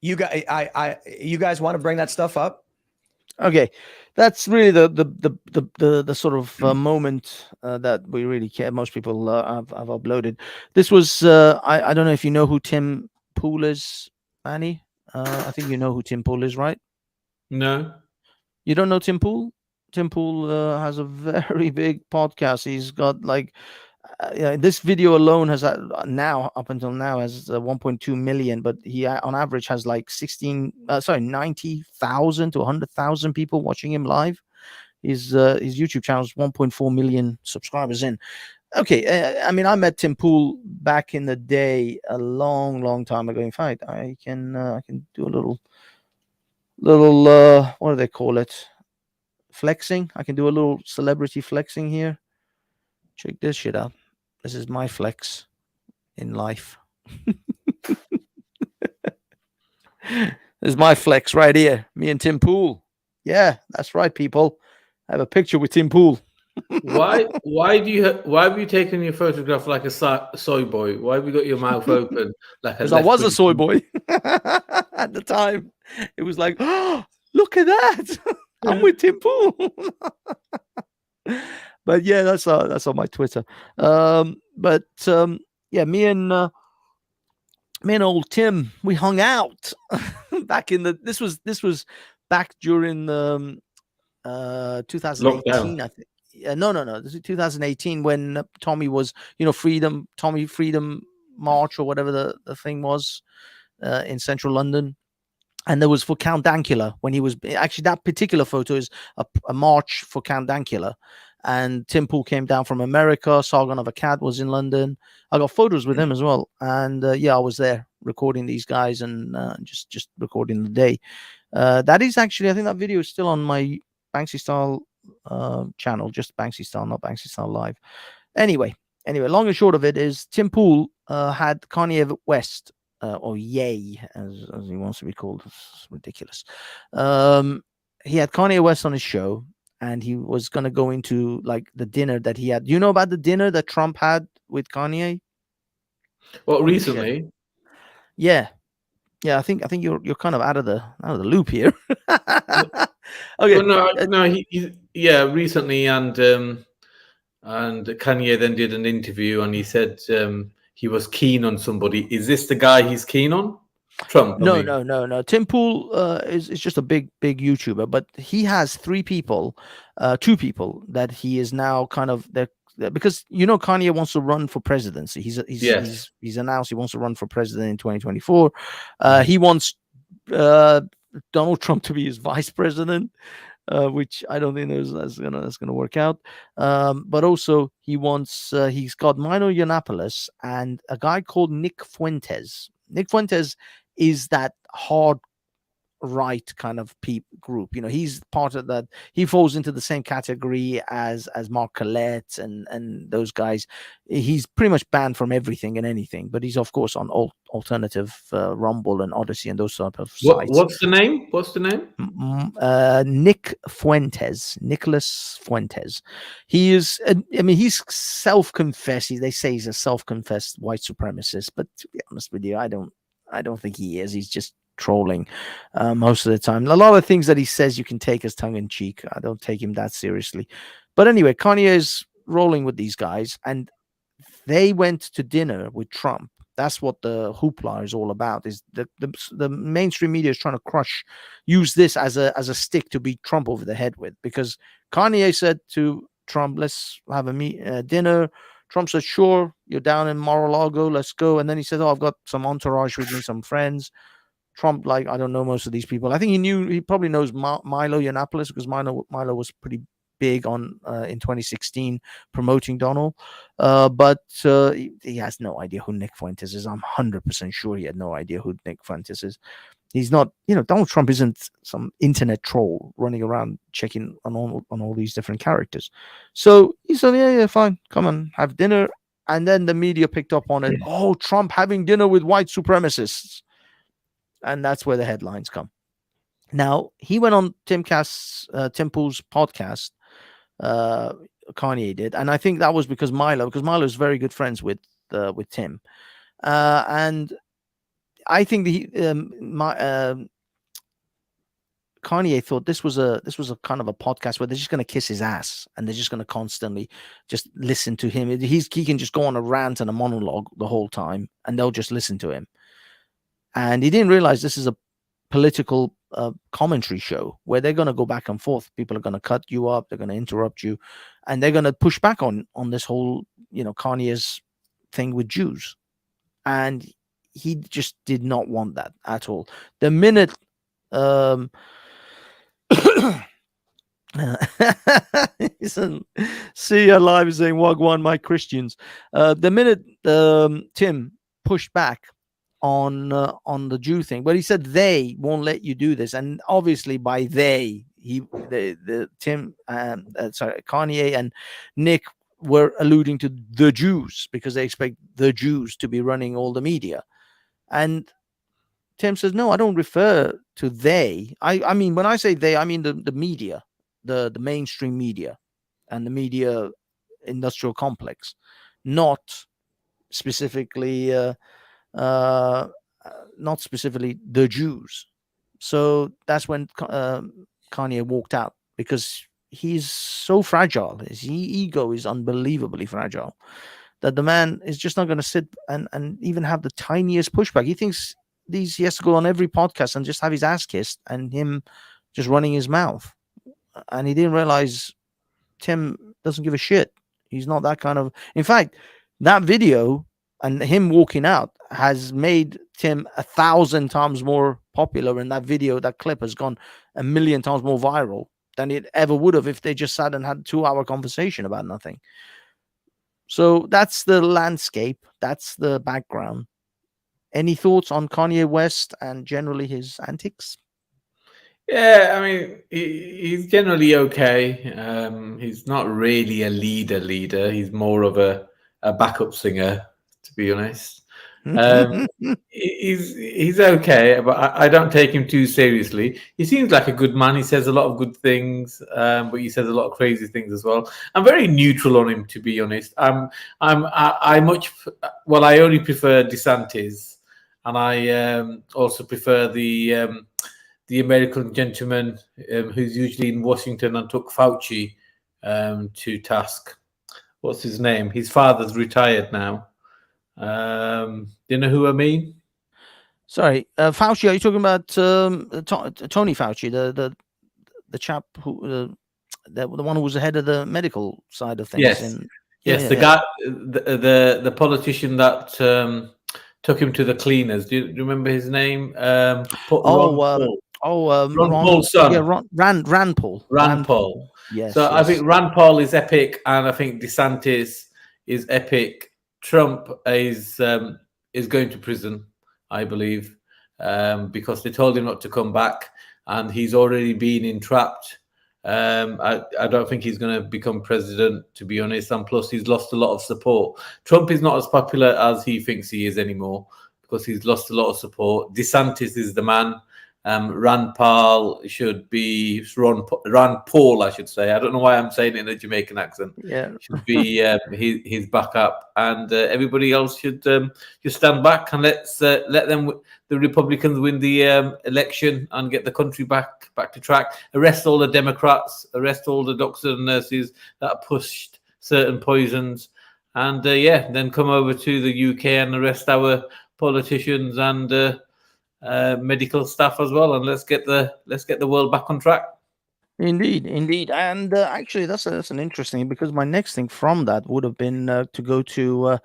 You guys want to bring that stuff up? Okay, that's really the sort of moment that we really care. Most people have uploaded. This was I don't know if you know who Tim Pool is, Manny. I think you know who Tim Pool is, right? No. You don't know Tim Pool? Tim Pool has a very big podcast. He's got like this video alone has up until now has 1.2 million, but he on average has like 90,000 to 100,000 people watching him live. His YouTube channel is 1.4 million subscribers in. Okay, I mean, I met Tim Pool back in the day, a long time ago. In fact, I can do a little what do they call it? Flexing. I can do a little celebrity flexing here. Check this shit out. This is my flex in life. This is my flex right here. Me and Tim Pool. Yeah, that's right, people. I have a picture with Tim Pool. Why have you taken your photograph like a soy boy? Why have you got your mouth open like a? Because I was a soy boy at the time. It was like, oh, look at that! I'm with Tim Pool. But yeah, that's on my Twitter. Yeah, me and old Tim, we hung out back in the. This was back during the 2018. Lockdown. I think. No. This is 2018 when Tommy was, Freedom March or whatever the thing was in central London. And there was for Count Dankula when he was actually that particular photo is a march for Count Dankula. And Tim Pool came down from America. Sargon of Akkad was in London. I got photos with him as well. And I was there recording these guys and just recording the day. That is actually, I think that video is still on my Banksy Style channel, just Banksy Style, not Banksy Style Live. Anyway, long and short of it is Tim Pool had Kanye West, or Ye, as he wants to be called. It's ridiculous. He had Kanye West on his show. and he was going to go into like the dinner that he had. Do you know about the dinner that Trump had with Kanye? Well, recently. Yeah. I think you're kind of out of the loop here. Okay. Well, recently, and Kanye then did an interview, and he said he was keen on somebody. Is this the guy he's keen on? Trump? No. Tim Pool is just a big YouTuber, but he has two people that he is now kind of because Kanye wants to run for presidency. He's announced he wants to run for president in 2024. He wants Donald Trump to be his vice president, which I don't think that's gonna work out. But also he's got Milo Yiannopoulos and a guy called Nick Fuentes. Nick Fuentes is that hard right kind of group. He's part of that. He falls into the same category as Mark Collette and those guys. He's pretty much banned from everything and anything, but he's of course on alternative Rumble and Odyssey and those type of sites. What's the name? Nick Fuentes, Nicholas Fuentes. He is. He's self-confessed. They say he's a self-confessed white supremacist, but to be honest with you, I don't think he is. He's just trolling most of the time. A lot of things that he says you can take as tongue-in-cheek. I don't take him that seriously. But anyway, Kanye is rolling with these guys, and they went to dinner with Trump. That's what the hoopla is all about. Is the mainstream media is trying to use this as a stick to beat Trump over the head with, because Kanye said to Trump, "Let's have a dinner." Trump said, "Sure, you're down in Mar-a-Lago, let's go." And then he said, "Oh, I've got some entourage with me, some friends." Trump, like, I don't know most of these people. I think he probably knows Milo Yiannopoulos, because Milo was pretty big on in 2016 promoting Donald, but he has no idea who Nick Fuentes is. I'm 100% sure he had no idea who Nick Fuentes is. He's not, Donald Trump isn't some internet troll running around checking on all these different characters. So he said, yeah, fine, come and have dinner. And then the media picked up on it. Oh, Trump having dinner with white supremacists. And that's where the headlines come. Now, he went on Tim Pool's podcast, Kanye did. And I think that was because Milo is very good friends with Tim. And I think Kanye thought this was a kind of a podcast where they're just going to kiss his ass and they're just going to constantly just listen to him. He can just go on a rant and a monologue the whole time, and they'll just listen to him. And he didn't realize this is a political commentary show where they're going to go back and forth. People are going to cut you up, they're going to interrupt you, and they're going to push back on this whole Kanye's thing with Jews. And he just did not want that at all. The minute see you live saying Wagwan, my Christians. The minute Tim pushed back on the Jew thing, but he said they won't let you do this, and obviously by Kanye and Nick were alluding to the Jews, because they expect the Jews to be running all the media. And Tim says, no, I don't refer to they. I mean, when I say they, I mean the media, the mainstream media and the media industrial complex, not specifically the Jews. So that's when Kanye walked out, because he's so fragile. His ego is unbelievably fragile, that the man is just not going to sit and even have the tiniest pushback. He thinks he has to go on every podcast and just have his ass kissed and him just running his mouth. And he didn't realize Tim doesn't give a shit. He's not that kind of... In fact, that video and him walking out has made Tim 1,000 times more popular. And that video, that clip, has gone 1,000,000 times more viral than it ever would have if they just sat and had a 2-hour conversation about nothing. So that's the landscape. That's the background. Any thoughts on Kanye West and generally his antics? Yeah, I mean, he's generally okay. He's not really a leader. He's more of a backup singer, to be honest. He's okay, but I don't take him too seriously. He seems like a good man. He says a lot of good things, but he says a lot of crazy things as well. I'm very neutral on him, to be honest. I only prefer DeSantis, and I also prefer the American gentleman who's usually in Washington and took Fauci to task. What's his name? His father's retired now. Do you know who I mean? Sorry, Fauci. Are you talking about Tony Fauci, the chap who the one who was the head of the medical side of things? Yes, guy, the politician that took him to the cleaners. Do you remember his name? Ron Paul's son. Yeah, Rand Paul. Rand Paul. Yes. So I think Rand Paul is epic, and I think DeSantis is epic. Trump is going to prison, I believe, because they told him not to come back, and he's already been entrapped. I don't think he's going to become president, to be honest, and plus he's lost a lot of support. Trump is not as popular as he thinks he is anymore because he's lost a lot of support. DeSantis is the man. Rand Paul should be Rand Paul, I should say. I don't know why I'm saying it in a Jamaican accent. Yeah, should be his backup, and everybody else should stand back and let them, the Republicans, win the election and get the country back to track. Arrest all the Democrats, arrest all the doctors and nurses that pushed certain poisons, and then come over to the UK and arrest our politicians and medical staff as well, and let's get the world back on track. Indeed, and actually, that's an interesting, because my next thing from that would have been to go to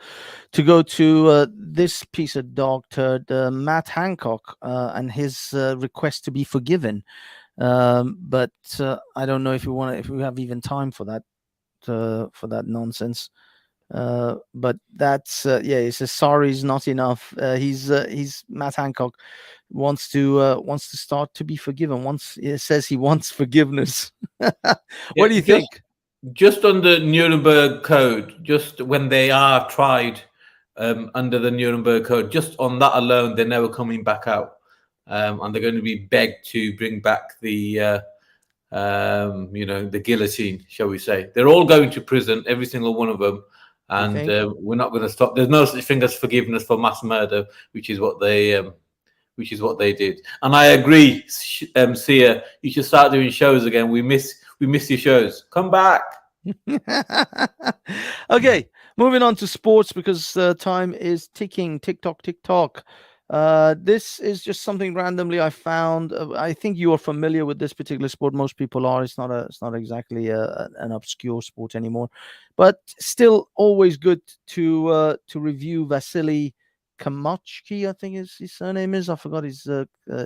this piece of dog turd, Matt Hancock, and his request to be forgiven. But I don't know if we have even time for that nonsense. But that's he says sorry is not enough. He's Matt Hancock wants to start to be forgiven. He says he wants forgiveness. What do you think? Just on the Nuremberg Code, just when they are tried under the Nuremberg Code, just on that alone, they're never coming back out, and they're going to be begged to bring back the the guillotine, shall we say? They're all going to prison, every single one of them. And we're not going to stop. There's no such thing as forgiveness for mass murder, which is what they did. And I agree, Sia, you should start doing shows again. We miss your shows. Come back. Okay, moving on to sports, because time is ticking. Tick tock. This is just something randomly I found. I think you are familiar with this particular sport. Most people are. It's not exactly an obscure sport anymore, but still always good to review Vasily Kamachki, I think his surname is. I forgot his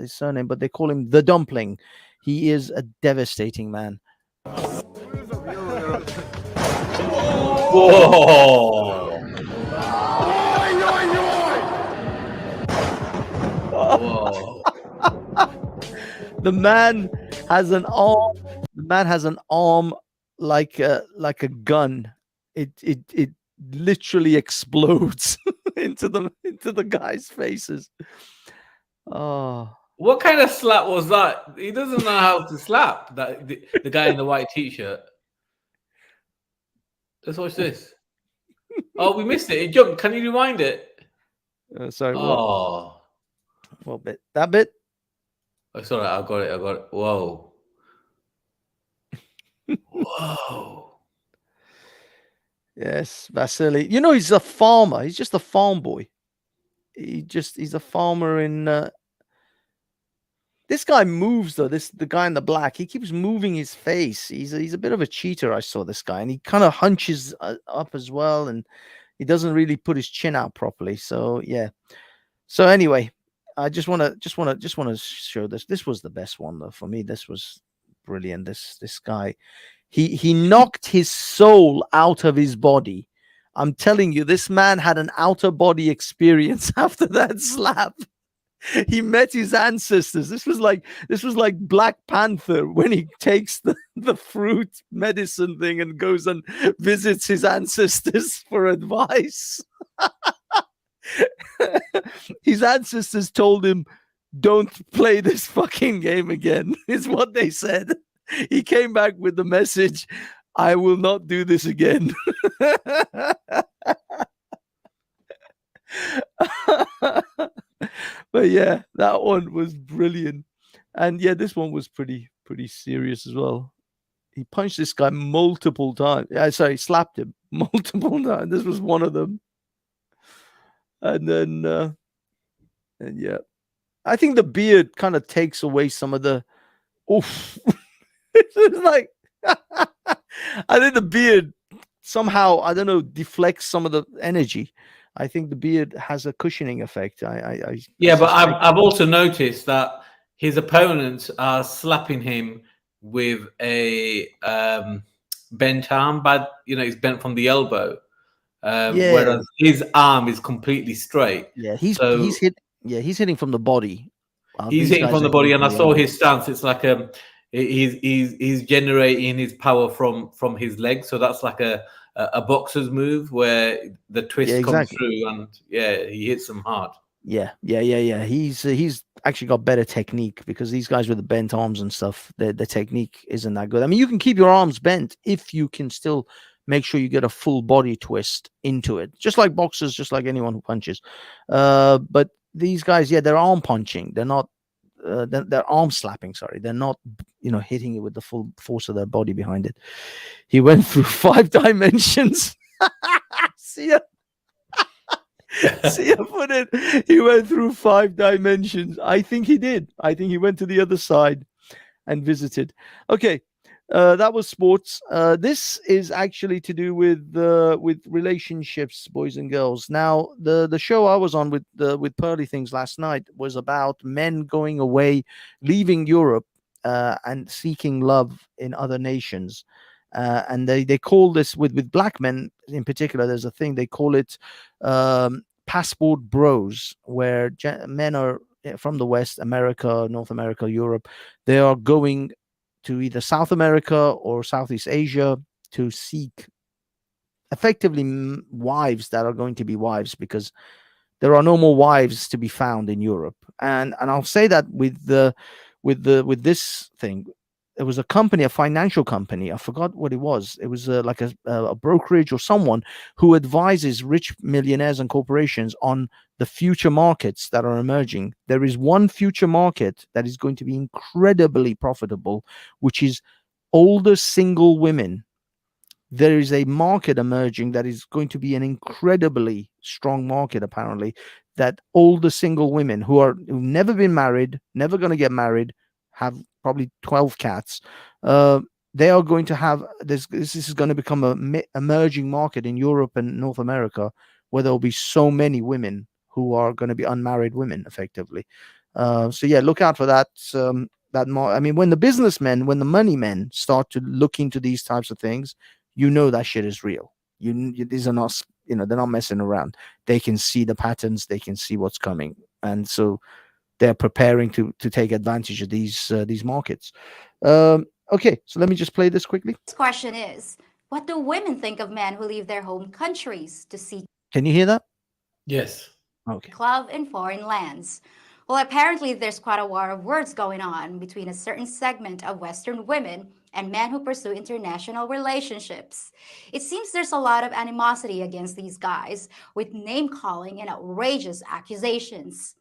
surname, but they call him the Dumpling. He is a devastating man. Whoa! Whoa. The man has an arm. The man has an arm like a gun. It literally explodes into the guys' faces. Oh, what kind of slap was that? He doesn't know how to slap the guy in the white t-shirt. Let's watch this. Oh, we missed it. It jumped. Can you rewind it? Sorry. Oh. What bit? That bit? Oh, sorry, I got it. Whoa. Whoa. Yes, Vasily. You know, he's a farmer. He's just a farm boy. He's a farmer in. This guy moves though. The guy in the black. He keeps moving his face. He's a bit of a cheater. I saw this guy, and he kind of hunches up as well, and he doesn't really put his chin out properly. So yeah. So anyway. I just want to show this. This was the best one though for me. This was brilliant. This guy, he knocked his soul out of his body. I'm telling you, this man had an outer body experience after that slap. He met his ancestors. This was like Black Panther when he takes the fruit medicine thing and goes and visits his ancestors for advice. His ancestors told him, "Don't play this fucking game again," is what they said. He came back with the message, "I will not do this again." But yeah, that one was brilliant. And yeah, this one was pretty serious as well. He punched this guy multiple times. Sorry, slapped him multiple times. This was one of them. And then, and yeah, I think the beard kind of takes away some of the. Oof, it's like I think the beard somehow, I don't know, deflects some of the energy. I think the beard has a cushioning effect. Yeah, but I've also noticed that his opponents are slapping him with a bent arm, but he's bent from the elbow. Whereas his arm is completely straight. Yeah, he's hitting from the body. He's hitting from the body, and I saw his stance. It's like he's generating his power from his legs. So that's like a boxer's move where the twist comes through, and he hits them hard. Yeah. He's actually got better technique, because these guys with the bent arms and stuff, the technique isn't that good. I mean, you can keep your arms bent if you can still make sure you get a full body twist into it, just like boxers, just like anyone who punches. But these guys, they're arm punching. They're not. They're arm slapping. Sorry, they're not. Hitting it with the full force of their body behind it. He went through 5 dimensions. See ya. See ya put it. He went through 5 dimensions. I think he did. I think he went to the other side and visited. Okay. That was sports. This is actually to do with relationships, boys and girls. Now, the show I was on with Pearly Things last night was about men going away, leaving Europe, and seeking love in other nations. And they call this with black men in particular. There's a thing they call it passport bros, where men are from the West, America, North America, Europe. They are going to either South America or Southeast Asia to seek effectively wives that are going to be wives, because there are no more wives to be found in Europe. And I'll say that with this thing, there was a company, a financial company. I forgot what it was. It was like a brokerage or someone who advises rich millionaires and corporations on the future markets that are emerging. There is one future market that is going to be incredibly profitable, which is older single women. There is a market emerging that is going to be an incredibly strong market, apparently, that older single women who've never been married, never going to get married, have probably 12 cats. They are going to have this. This is going to become a emerging market in Europe and North America, where there will be so many women who are going to be unmarried women, effectively. So yeah, look out for that. I mean, when the businessmen, when the money men start to look into these types of things, that shit is real. These are not, they're not messing around. They can see the patterns. They can see what's coming, and so they're preparing to take advantage of these markets. Okay, so let me just play this quickly. This question is, what do women think of men who leave their home countries to seek? Can you hear that? Yes. Okay. Love in foreign lands. Well, apparently there's quite a war of words going on between a certain segment of Western women and men who pursue international relationships. It seems there's a lot of animosity against these guys, with name-calling and outrageous accusations.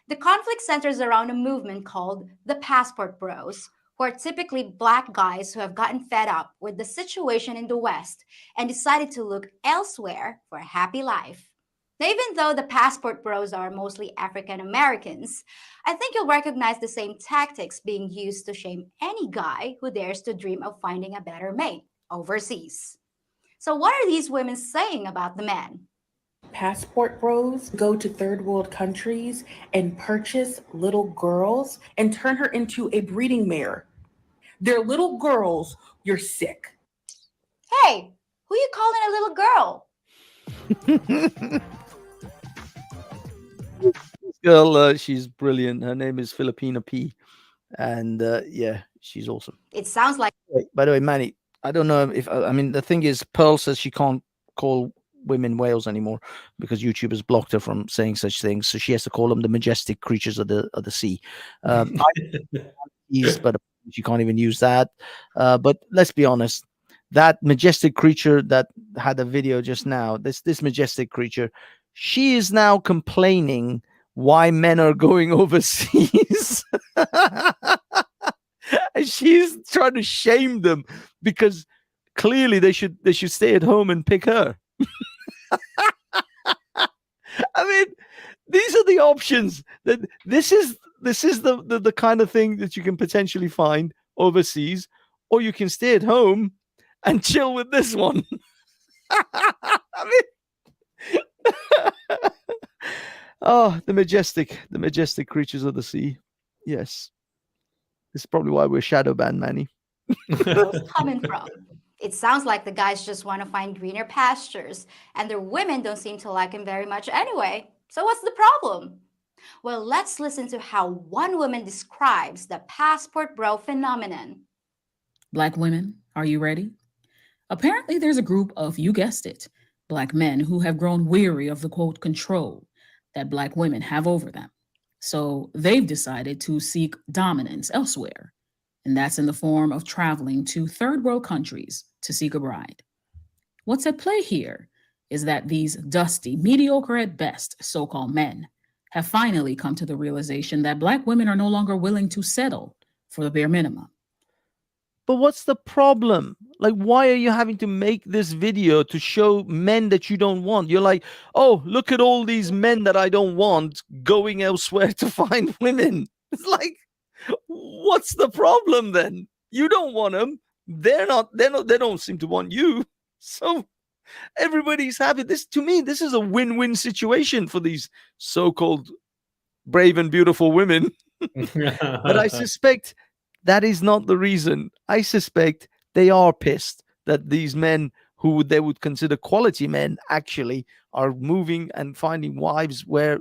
The conflict centers around a movement called the Passport Bros, who are typically black guys who have gotten fed up with the situation in the West and decided to look elsewhere for a happy life. Now, even though the Passport Bros are mostly African Americans, I think you'll recognize the same tactics being used to shame any guy who dares to dream of finding a better mate overseas. So what are these women saying about the men? Passport bros go to third world countries and purchase little girls and turn her into a breeding mare. They're little girls, you're sick. Hey, who you calling a little girl? This girl, she's brilliant. Her name is Filipina P. And yeah, she's awesome. It sounds like... By the way, Manny, I don't know if, the thing is, Pearl says she can't call women whales anymore because YouTube has blocked her from saying such things. So she has to call them the majestic creatures of the sea. But you can't even use that. But let's be honest, that majestic creature that had a video just now, this majestic creature, she is now complaining why men are going overseas. And she's trying to shame them because clearly they should stay at home and pick her. I mean, these are the options. That this is the kind of thing that you can potentially find overseas, or you can stay at home and chill with this one. I mean, oh, the majestic creatures of the sea. Yes, this is probably why we're shadow banned, Manny. Where's it coming from? It sounds like the guys just want to find greener pastures, and their women don't seem to like him very much anyway. So what's the problem? Well, let's listen to how one woman describes the passport bro phenomenon. Black women, are you ready? Apparently, there's a group of, you guessed it, Black men who have grown weary of the quote control that Black women have over them. So they've decided to seek dominance elsewhere. And that's in the form of traveling to third world countries to seek a bride. What's at play here is that these dusty, mediocre at best so-called men have finally come to the realization that Black women are no longer willing to settle for the bare minimum. But what's the problem? Like, why are you having to make this video to show men that you don't want? You're like, oh, look at all these men that I don't want going elsewhere to find women. It's like, what's the problem then? You don't want them. They don't seem to want you. So everybody's happy. To me, this is a win-win situation for these so-called brave and beautiful women. But I suspect that is not the reason. I suspect they are pissed that these men who they would consider quality men actually are moving and finding wives where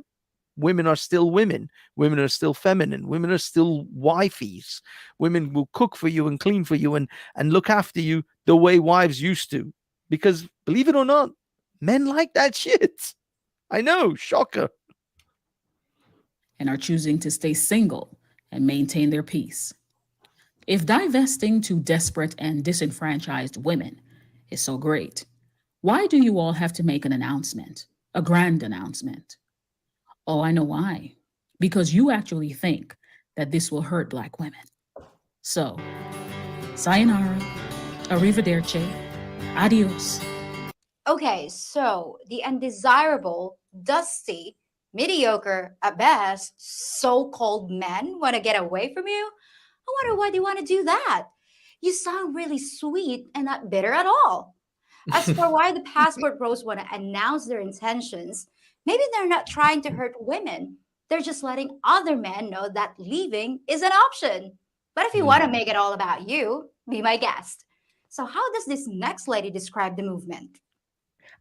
women are still women. Women are still feminine. Women are still wifeys. Women will cook for you and clean for you and look after you the way wives used to. Because believe it or not, men like that shit. I know, shocker. And are choosing to stay single and maintain their peace. If divesting to desperate and disenfranchised women is so great, why do you all have to make an announcement, a grand announcement? Oh, I know why. Because you actually think that this will hurt Black women. So, sayonara, arrivederci, adios. Okay, so the undesirable, dusty, mediocre, at best, so-called men want to get away from you? I wonder why they want to do that. You sound really sweet and not bitter at all. As for why the passport bros want to announce their intentions, maybe they're not trying to hurt women. They're just letting other men know that leaving is an option. But if you want to make it all about you, be my guest. So how does this next lady describe the movement?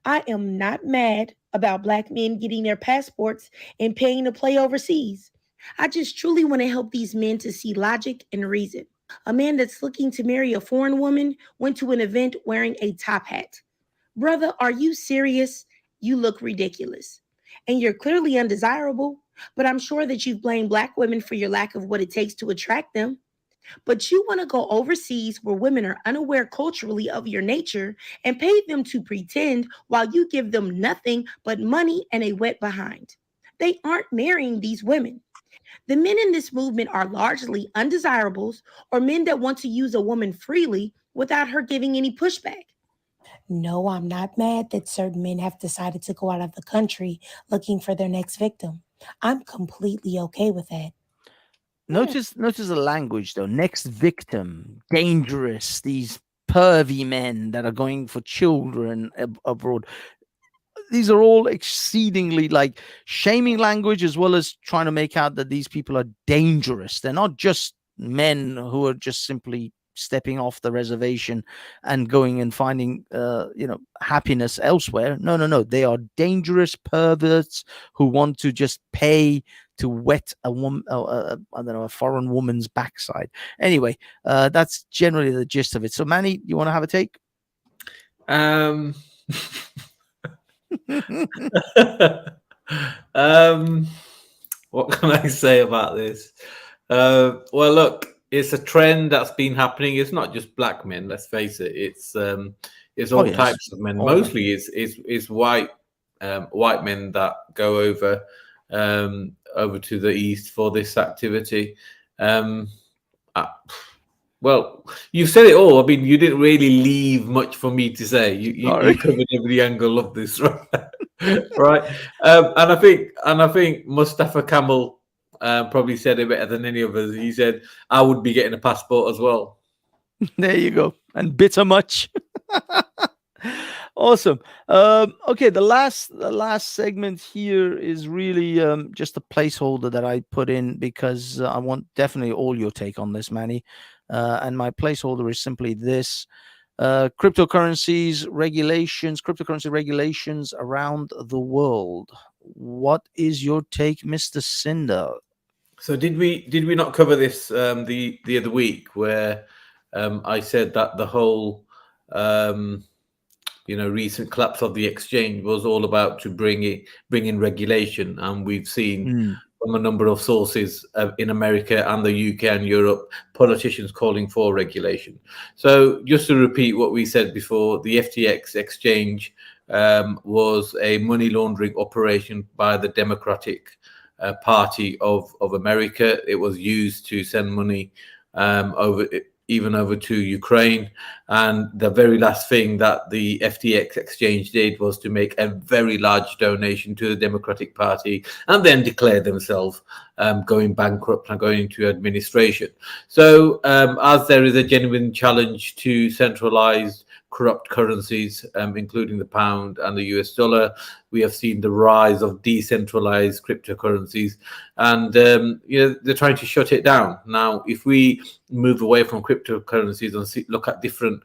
I am not mad about Black men getting their passports and paying to play overseas. I just truly want to help these men to see logic and reason. A man that's looking to marry a foreign woman went to an event wearing a top hat. Brother, are you serious? You look ridiculous. And you're clearly undesirable, but I'm sure that you've blamed Black women for your lack of what it takes to attract them. But you want to go overseas where women are unaware culturally of your nature and pay them to pretend while you give them nothing but money and a wet behind. They aren't marrying these women. The men in this movement are largely undesirables or men that want to use a woman freely without her giving any pushback. No, I'm not mad that certain men have decided to go out of the country looking for their next victim. I'm completely okay with that. Notice the language though. Next victim, dangerous. These pervy men that are going for children abroad. These are all exceedingly like shaming language, as well as trying to make out that these people are dangerous. They're not just men who are just simply stepping off the reservation and going and finding happiness elsewhere. No, they are dangerous perverts who want to just pay to wet a woman, a foreign woman's backside. Anyway, that's generally the gist of it. So Manny, you want to have a take? What can I say about this? Well, look, it's a trend that's been happening. It's not just black men. Let's face it. It's all yes. types of men. All Mostly, it's white men that go over to the east for this activity. Well, you've said it all. I mean, you didn't really leave much for me to say. You covered every angle of this, right? Right. And I think Mustafa Kamal probably said it better than any of us. He said, "I would be getting a passport as well." There you go. And bitter much. Awesome. Okay, the last segment here is really just a placeholder that I put in because I want definitely all your take on this, Manny. And my placeholder is simply this: cryptocurrency regulations around the world. What is your take, Mr. Cinder? So did we not cover this the other week where I said that the whole recent collapse of the exchange was all about to bring in regulation, and we've seen from a number of sources in America and the UK and Europe, politicians calling for regulation. So just to repeat what we said before, the FTX exchange was a money laundering operation by the Democratic Party of America. It was used to send money over to Ukraine. And the very last thing that the FTX exchange did was to make a very large donation to the Democratic Party and then declare themselves going bankrupt and going into administration. So as there is a genuine challenge to centralized corrupt currencies, including the pound and the US dollar, we have seen the rise of decentralized cryptocurrencies, and they're trying to shut it down. Now, if we move away from cryptocurrencies and look at different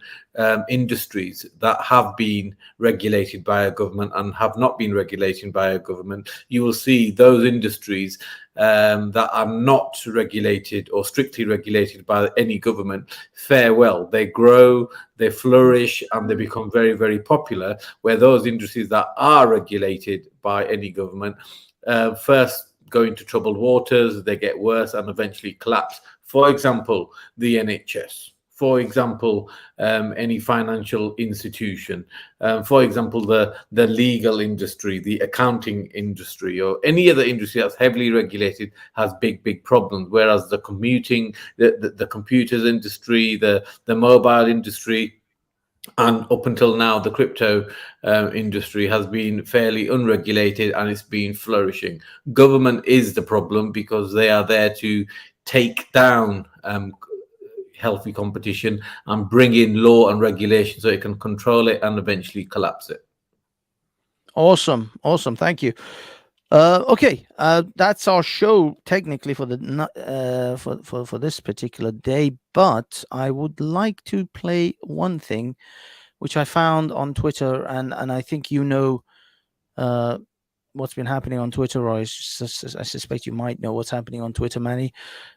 industries that have been regulated by a government and have not been regulated by a government, you will see those industries that are not regulated or strictly regulated by any government fare well. They grow, they flourish, and they become very, very popular, where those industries that are regulated by any government first go into troubled waters, they get worse and eventually collapse. For example, the NHS. For example, any financial institution. For example, the legal industry, the accounting industry, or any other industry that's heavily regulated has big problems. Whereas the commuting, the computers industry, the mobile industry, and up until now, the crypto industry has been fairly unregulated and it's been flourishing. Government is the problem because they are there to take down healthy competition and bring in law and regulation so it can control it and eventually collapse it. Awesome. Thank you. Okay, that's our show technically for the for this particular day. But I would like to play one thing, which I found on Twitter, and I think what's been happening on Twitter, or I suspect you might know what's happening on Twitter, Manny,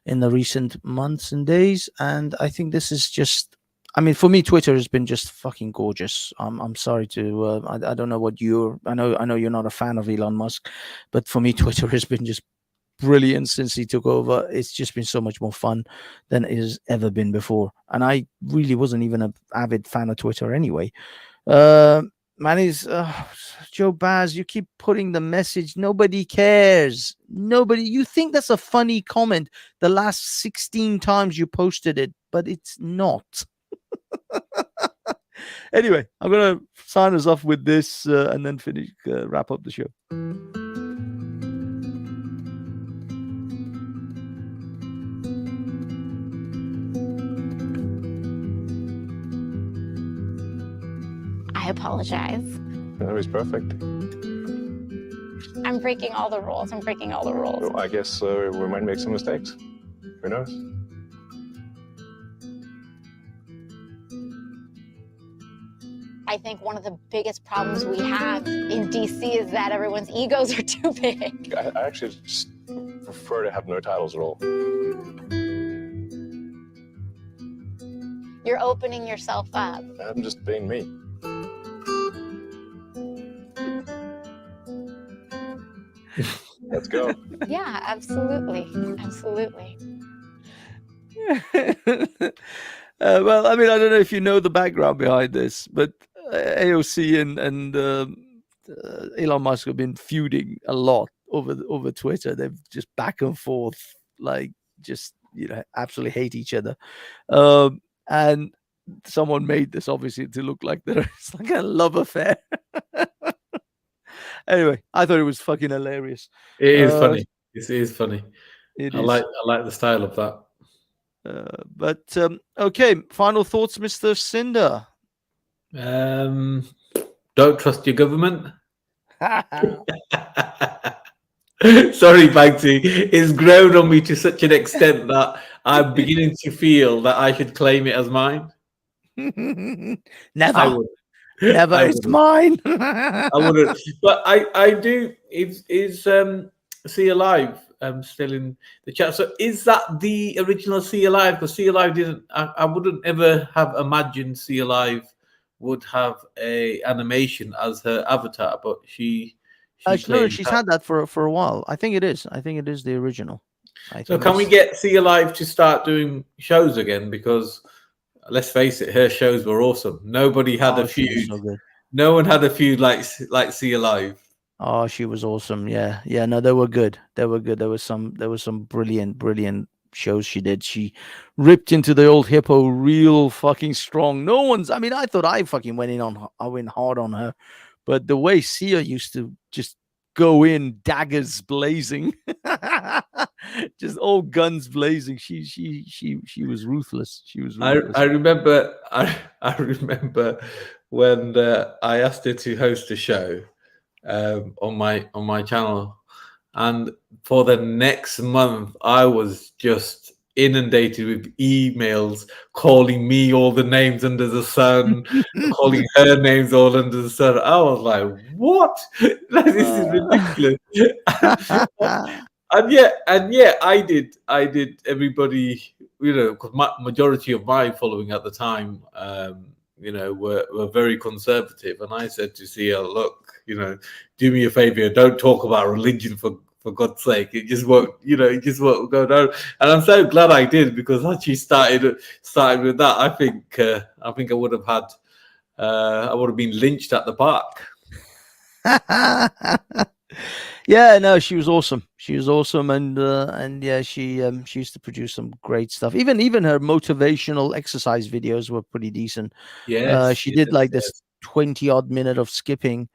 in the recent months and days. And I think this is just, I mean, for me, Twitter has been just fucking gorgeous. I'm sorry to, I don't know what I know you're not a fan of Elon Musk, but for me, Twitter has been just brilliant since he took over. It's just been so much more fun than it has ever been before. And I really wasn't even an avid fan of Twitter anyway. Manny's Joe Baz, you keep putting the message, nobody cares. Nobody, you think that's a funny comment the last 16 times you posted it, but it's not. Anyway, I'm going to sign us off with this and then wrap up the show. I apologize. That was perfect. I'm breaking all the rules. Well, I guess we might make some mistakes. Who knows? I think one of the biggest problems we have in DC is that everyone's egos are too big. I actually just prefer to have no titles at all. You're opening yourself up. I'm just being me. Let's go. Yeah, absolutely. Absolutely. Well, I mean, I don't know if you know the background behind this, but AOC and Elon Musk have been feuding a lot over Twitter. They've just back and forth, like just absolutely hate each other. And someone made this obviously to look like it's like a love affair. Anyway, I thought it was fucking hilarious. It is funny. It is funny. It I is. like the style of that. But okay, final thoughts, Mr. Cinder. Don't trust your government. Sorry, Banksy. It's grown on me to such an extent that I'm beginning to feel that I should claim it as mine. Never. I would. Never. I It's wouldn't. mine. I wouldn't. But I do. Is See Alive still in the chat? So is that the original See Alive? Because See Alive didn't. I wouldn't ever have imagined See Alive would have a animation as her avatar, but she No, claims she's that. had that for a while. I think it is. I think it is the original. So can we get See Alive to start doing shows again? Because let's face it, her shows were awesome. Nobody had a she was feud. so good. No one had a feud like See Alive. Oh, she was awesome. Yeah. No, they were good. They were good. There was some brilliant shows she did. She ripped into the old hippo real fucking strong. No one's. I mean, I thought I fucking I went hard on her, but the way Sia used to just go in, daggers blazing, just all guns blazing. She was ruthless. She was ruthless. I remember. I remember when I asked her to host a show on my channel, and for the next month I was just inundated with emails calling me all the names under the sun, calling her names all under the sun. I was like, what? This is ridiculous. and yet I did everybody, because majority of my following at the time were very conservative, and I said to Sia, look, do me a favor, don't talk about religion for God's sake. It just won't go down. And I'm so glad I did, because had she started with that, I think I would have had I would have been lynched at the park. Yeah, no, she was awesome. She was awesome, and yeah, she used to produce some great stuff. Even her motivational exercise videos were pretty decent. Yes, she did like this 20-odd minute of skipping,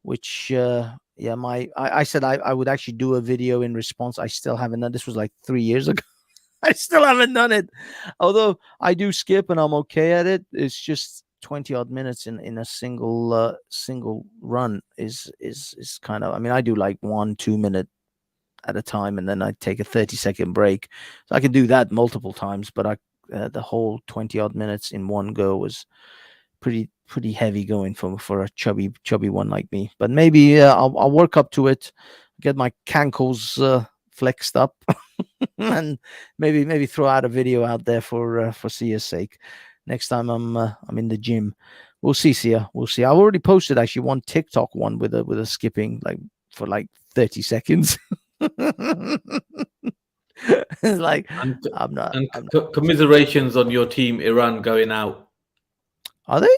which I said I would actually do a video in response. I still haven't done. This was like 3 years ago. I still haven't done it. Although I do skip and I'm okay at it. It's just 20-odd minutes in a single run is kind of. I mean, I do like 1-2 minute at a time, and then I take a 30-second break. So I can do that multiple times. But the whole 20-odd minutes in one go was pretty heavy going for a chubby one like me. But maybe I'll work up to it, get my cankles flexed up, and maybe throw out a video out there for Sia's sake. Next time I'm in the gym. We'll see, Sia. We'll see. I've already posted actually one TikTok one with a skipping for 30 seconds. It's like I'm not. Commiserations on your team Iran going out. Are they?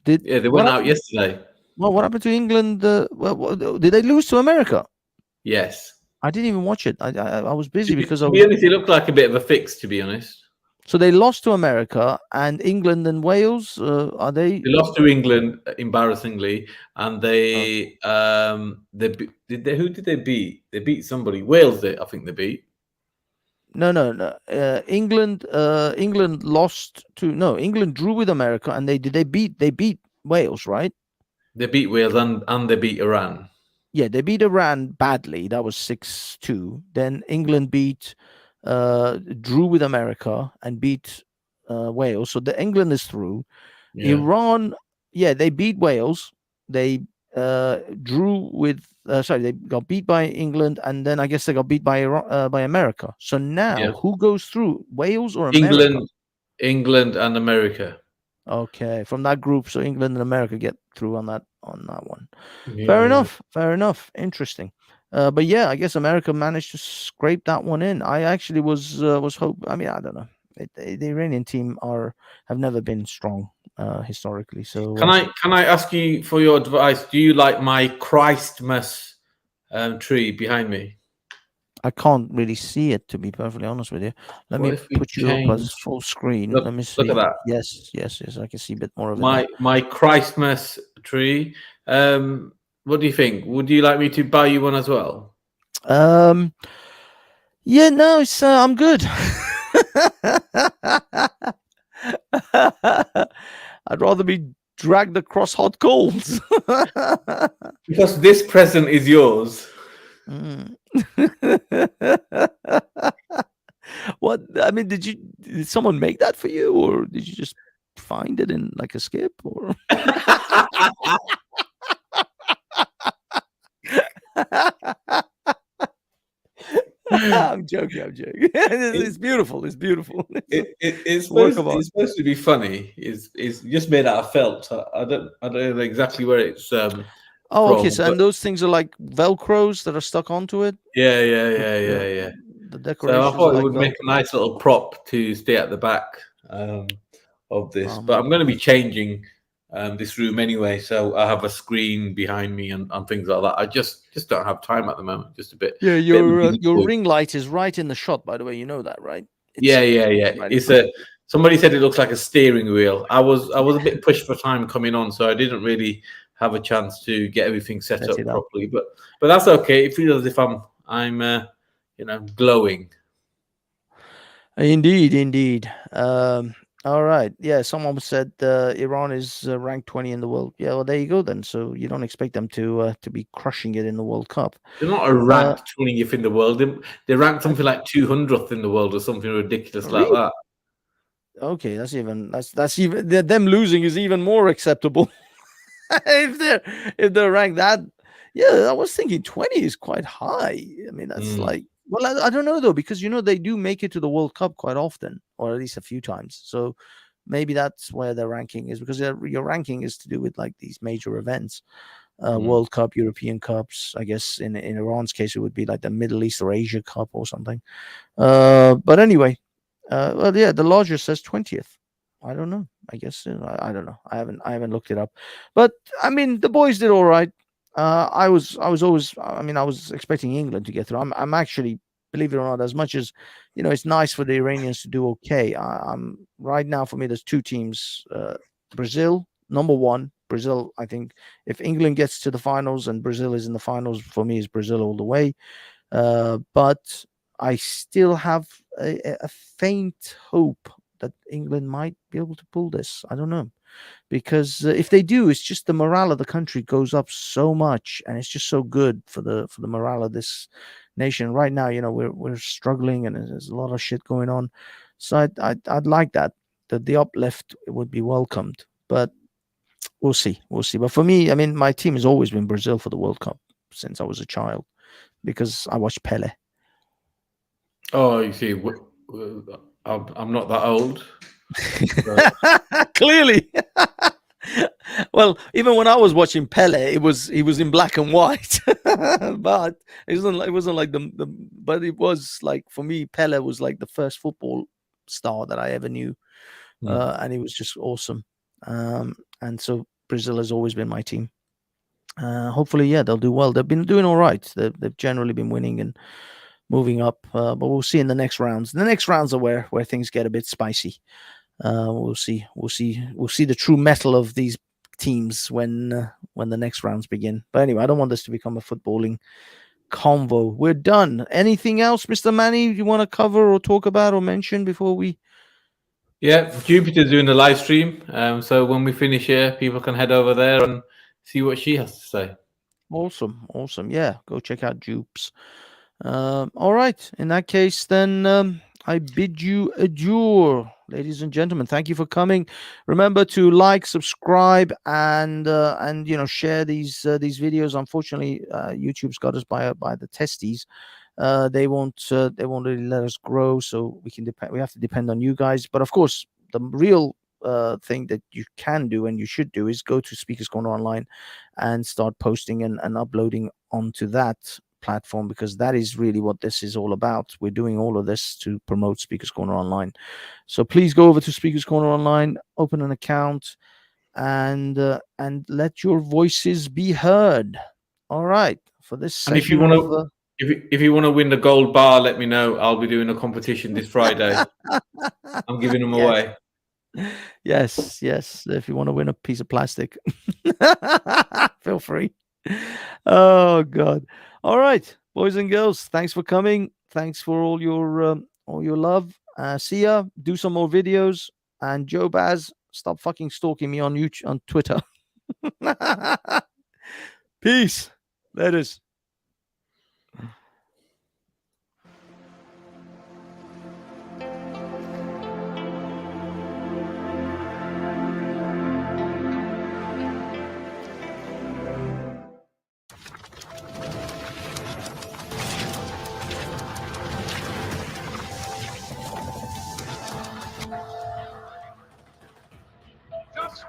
They went out yesterday. Well, what happened to England? Did they lose to America? Yes. I didn't even watch it. I was busy because to be honest, it looked like a bit of a fix, to be honest. So they lost to America, and England and Wales. Are they? They lost to England embarrassingly, and they who did they beat? They beat somebody. Wales, I think they beat. No. England lost to England drew with America, and they beat Wales, right? They beat Wales and they beat Iran. Yeah, they beat Iran badly. That was 6-2. Then England drew with America and beat Wales. So the England is through. Yeah. Iran, they beat Wales. They drew with. They got beat by England, and then I guess they got beat by America. So now, who goes through, Wales or America? England and America. Okay, from that group, so England and America get through on that one. Yeah. Fair enough. Interesting. But yeah, I guess America managed to scrape that one in. I actually was hope. I mean, I don't know. The Iranian team have never been strong historically. So Can I ask you for your advice? Do you like my Christmas tree behind me? I can't really see it, to be perfectly honest with you. Let What me if we put you up as change- full screen. Look- Let me see. look at that. Yes, I can see a bit more of it now. My Christmas tree. What do you think? Would you like me to buy you one as well? Yeah, no, it's I'm good. I'd rather be dragged across hot coals. Because this present is yours. What? I mean, did someone make that for you, or did you just find it in like a skip, or? I'm joking. It's beautiful. It's beautiful. It's supposed to be funny. It's just made out of felt. I don't know exactly where it's Oh, okay. from, So, but- and those things are like Velcros that are stuck onto it. Yeah. The So I decorations thought are it like would make a nice little prop to stay at the back of this. But I'm going to be changing this room anyway, so I have a screen behind me and things like that. I just don't have time at the moment. Just a bit. Yeah, bit your ring light is right in the shot. By the way, you know that, right? Yeah. right It's in somebody said it looks like a steering wheel. I was a bit pushed for time coming on, so I didn't really have a chance to get everything set up properly. But that's okay. It feels as if I'm glowing. Indeed. All right. Yeah, someone said Iran is ranked 20 in the world. Yeah, well, there you go then. So you don't expect them to be crushing it in the World Cup. They're not a ranked 20th in the world. They ranked something like 200th in the world or something ridiculous like that. Okay, that's even them losing is even more acceptable. if they're ranked that, yeah, I was thinking 20 is quite high. I mean, that's like, well, I don't know though, because they do make it to the World Cup quite often, or at least a few times. So maybe that's where their ranking is, because your ranking is to do with like these major events, World Cup, European Cups. I guess in Iran's case, it would be like the Middle East or Asia Cup or something. But anyway, well, yeah, the lodger says 20th. I don't know. I guess I don't know. I haven't looked it up, but I mean the boys did all right. I was always. I mean, I was expecting England to get through. I'm actually, believe it or not, as much as it's nice for the Iranians to do okay. I'm right now, for me, there's two teams. Brazil, number one. Brazil. I think if England gets to the finals and Brazil is in the finals, for me, is Brazil all the way. But I still have a faint hope that England might be able to pull this. I don't know, because if they do, it's just the morale of the country goes up so much, and it's just so good for the morale of this nation. Right now, we're struggling, and there's a lot of shit going on. So I'd like that the uplift would be welcomed, but we'll see. But for me, I mean, my team has always been Brazil for the World Cup since I was a child, because I watched Pele. Oh, you see, I'm not that old. Clearly. Well, even when I was watching Pele, he was in black and white, but it wasn't like but it was like, for me, Pele was like the first football star that I ever knew, and he was just awesome. And so Brazil has always been my team. Hopefully, yeah, they'll do well. They've been doing all right. They've generally been winning and moving up, but we'll see in the next rounds. The next rounds are where things get a bit spicy. We'll see the true mettle of these teams when the next rounds begin. But anyway, I don't want this to become a footballing convo. We're done. Anything else, Mr. Manny, you want to cover or talk about or mention before we? Yeah, Jupiter's doing a live stream. So when we finish here, people can head over there and see what she has to say. Awesome. Yeah, go check out Jupes. All right. In that case, then I bid you adieu, ladies and gentlemen. Thank you for coming. Remember to like, subscribe, and share these videos. Unfortunately, YouTube's got us by the testes. They won't really let us grow, so we have to depend on you guys. But of course, the real thing that you can do and you should do is go to Speakers Corner Online and start posting and uploading onto that platform, because that is really what this is all about. We're doing all of this to promote Speakers Corner Online. So please go over to Speakers Corner Online, open an account, and let your voices be heard. All right, for this And session if you want to win the gold bar, let me know. I'll be doing a competition this Friday. I'm giving them away. Yes. If you want to win a piece of plastic, feel free. Oh God! All right, boys and girls, thanks for coming. Thanks for all your love. See ya. Do some more videos. And Joe Baz, stop fucking stalking me on YouTube, on Twitter. Peace. Laters.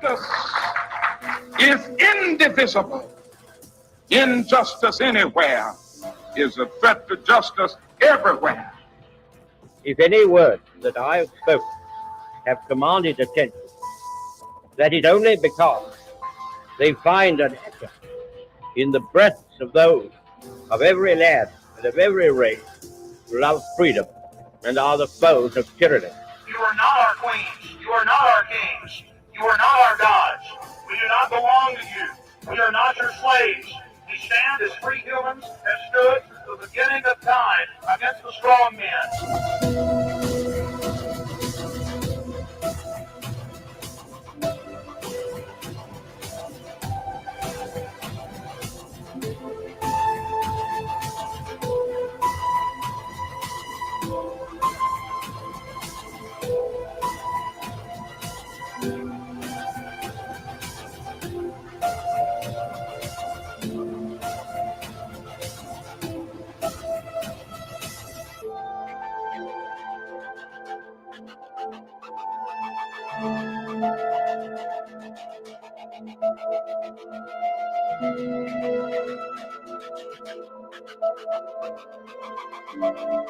Justice is indivisible. Injustice anywhere is a threat to justice everywhere. If any words that I have spoken have commanded attention, that is only because they find an echo in the breasts of those of every lad and of every race who love freedom and are the foes of tyranny. You are not our queens. You are not our kings. You are not our gods. We do not belong to you. We are not your slaves. We stand as free humans, have stood from the beginning of time against the strong men. Thank you.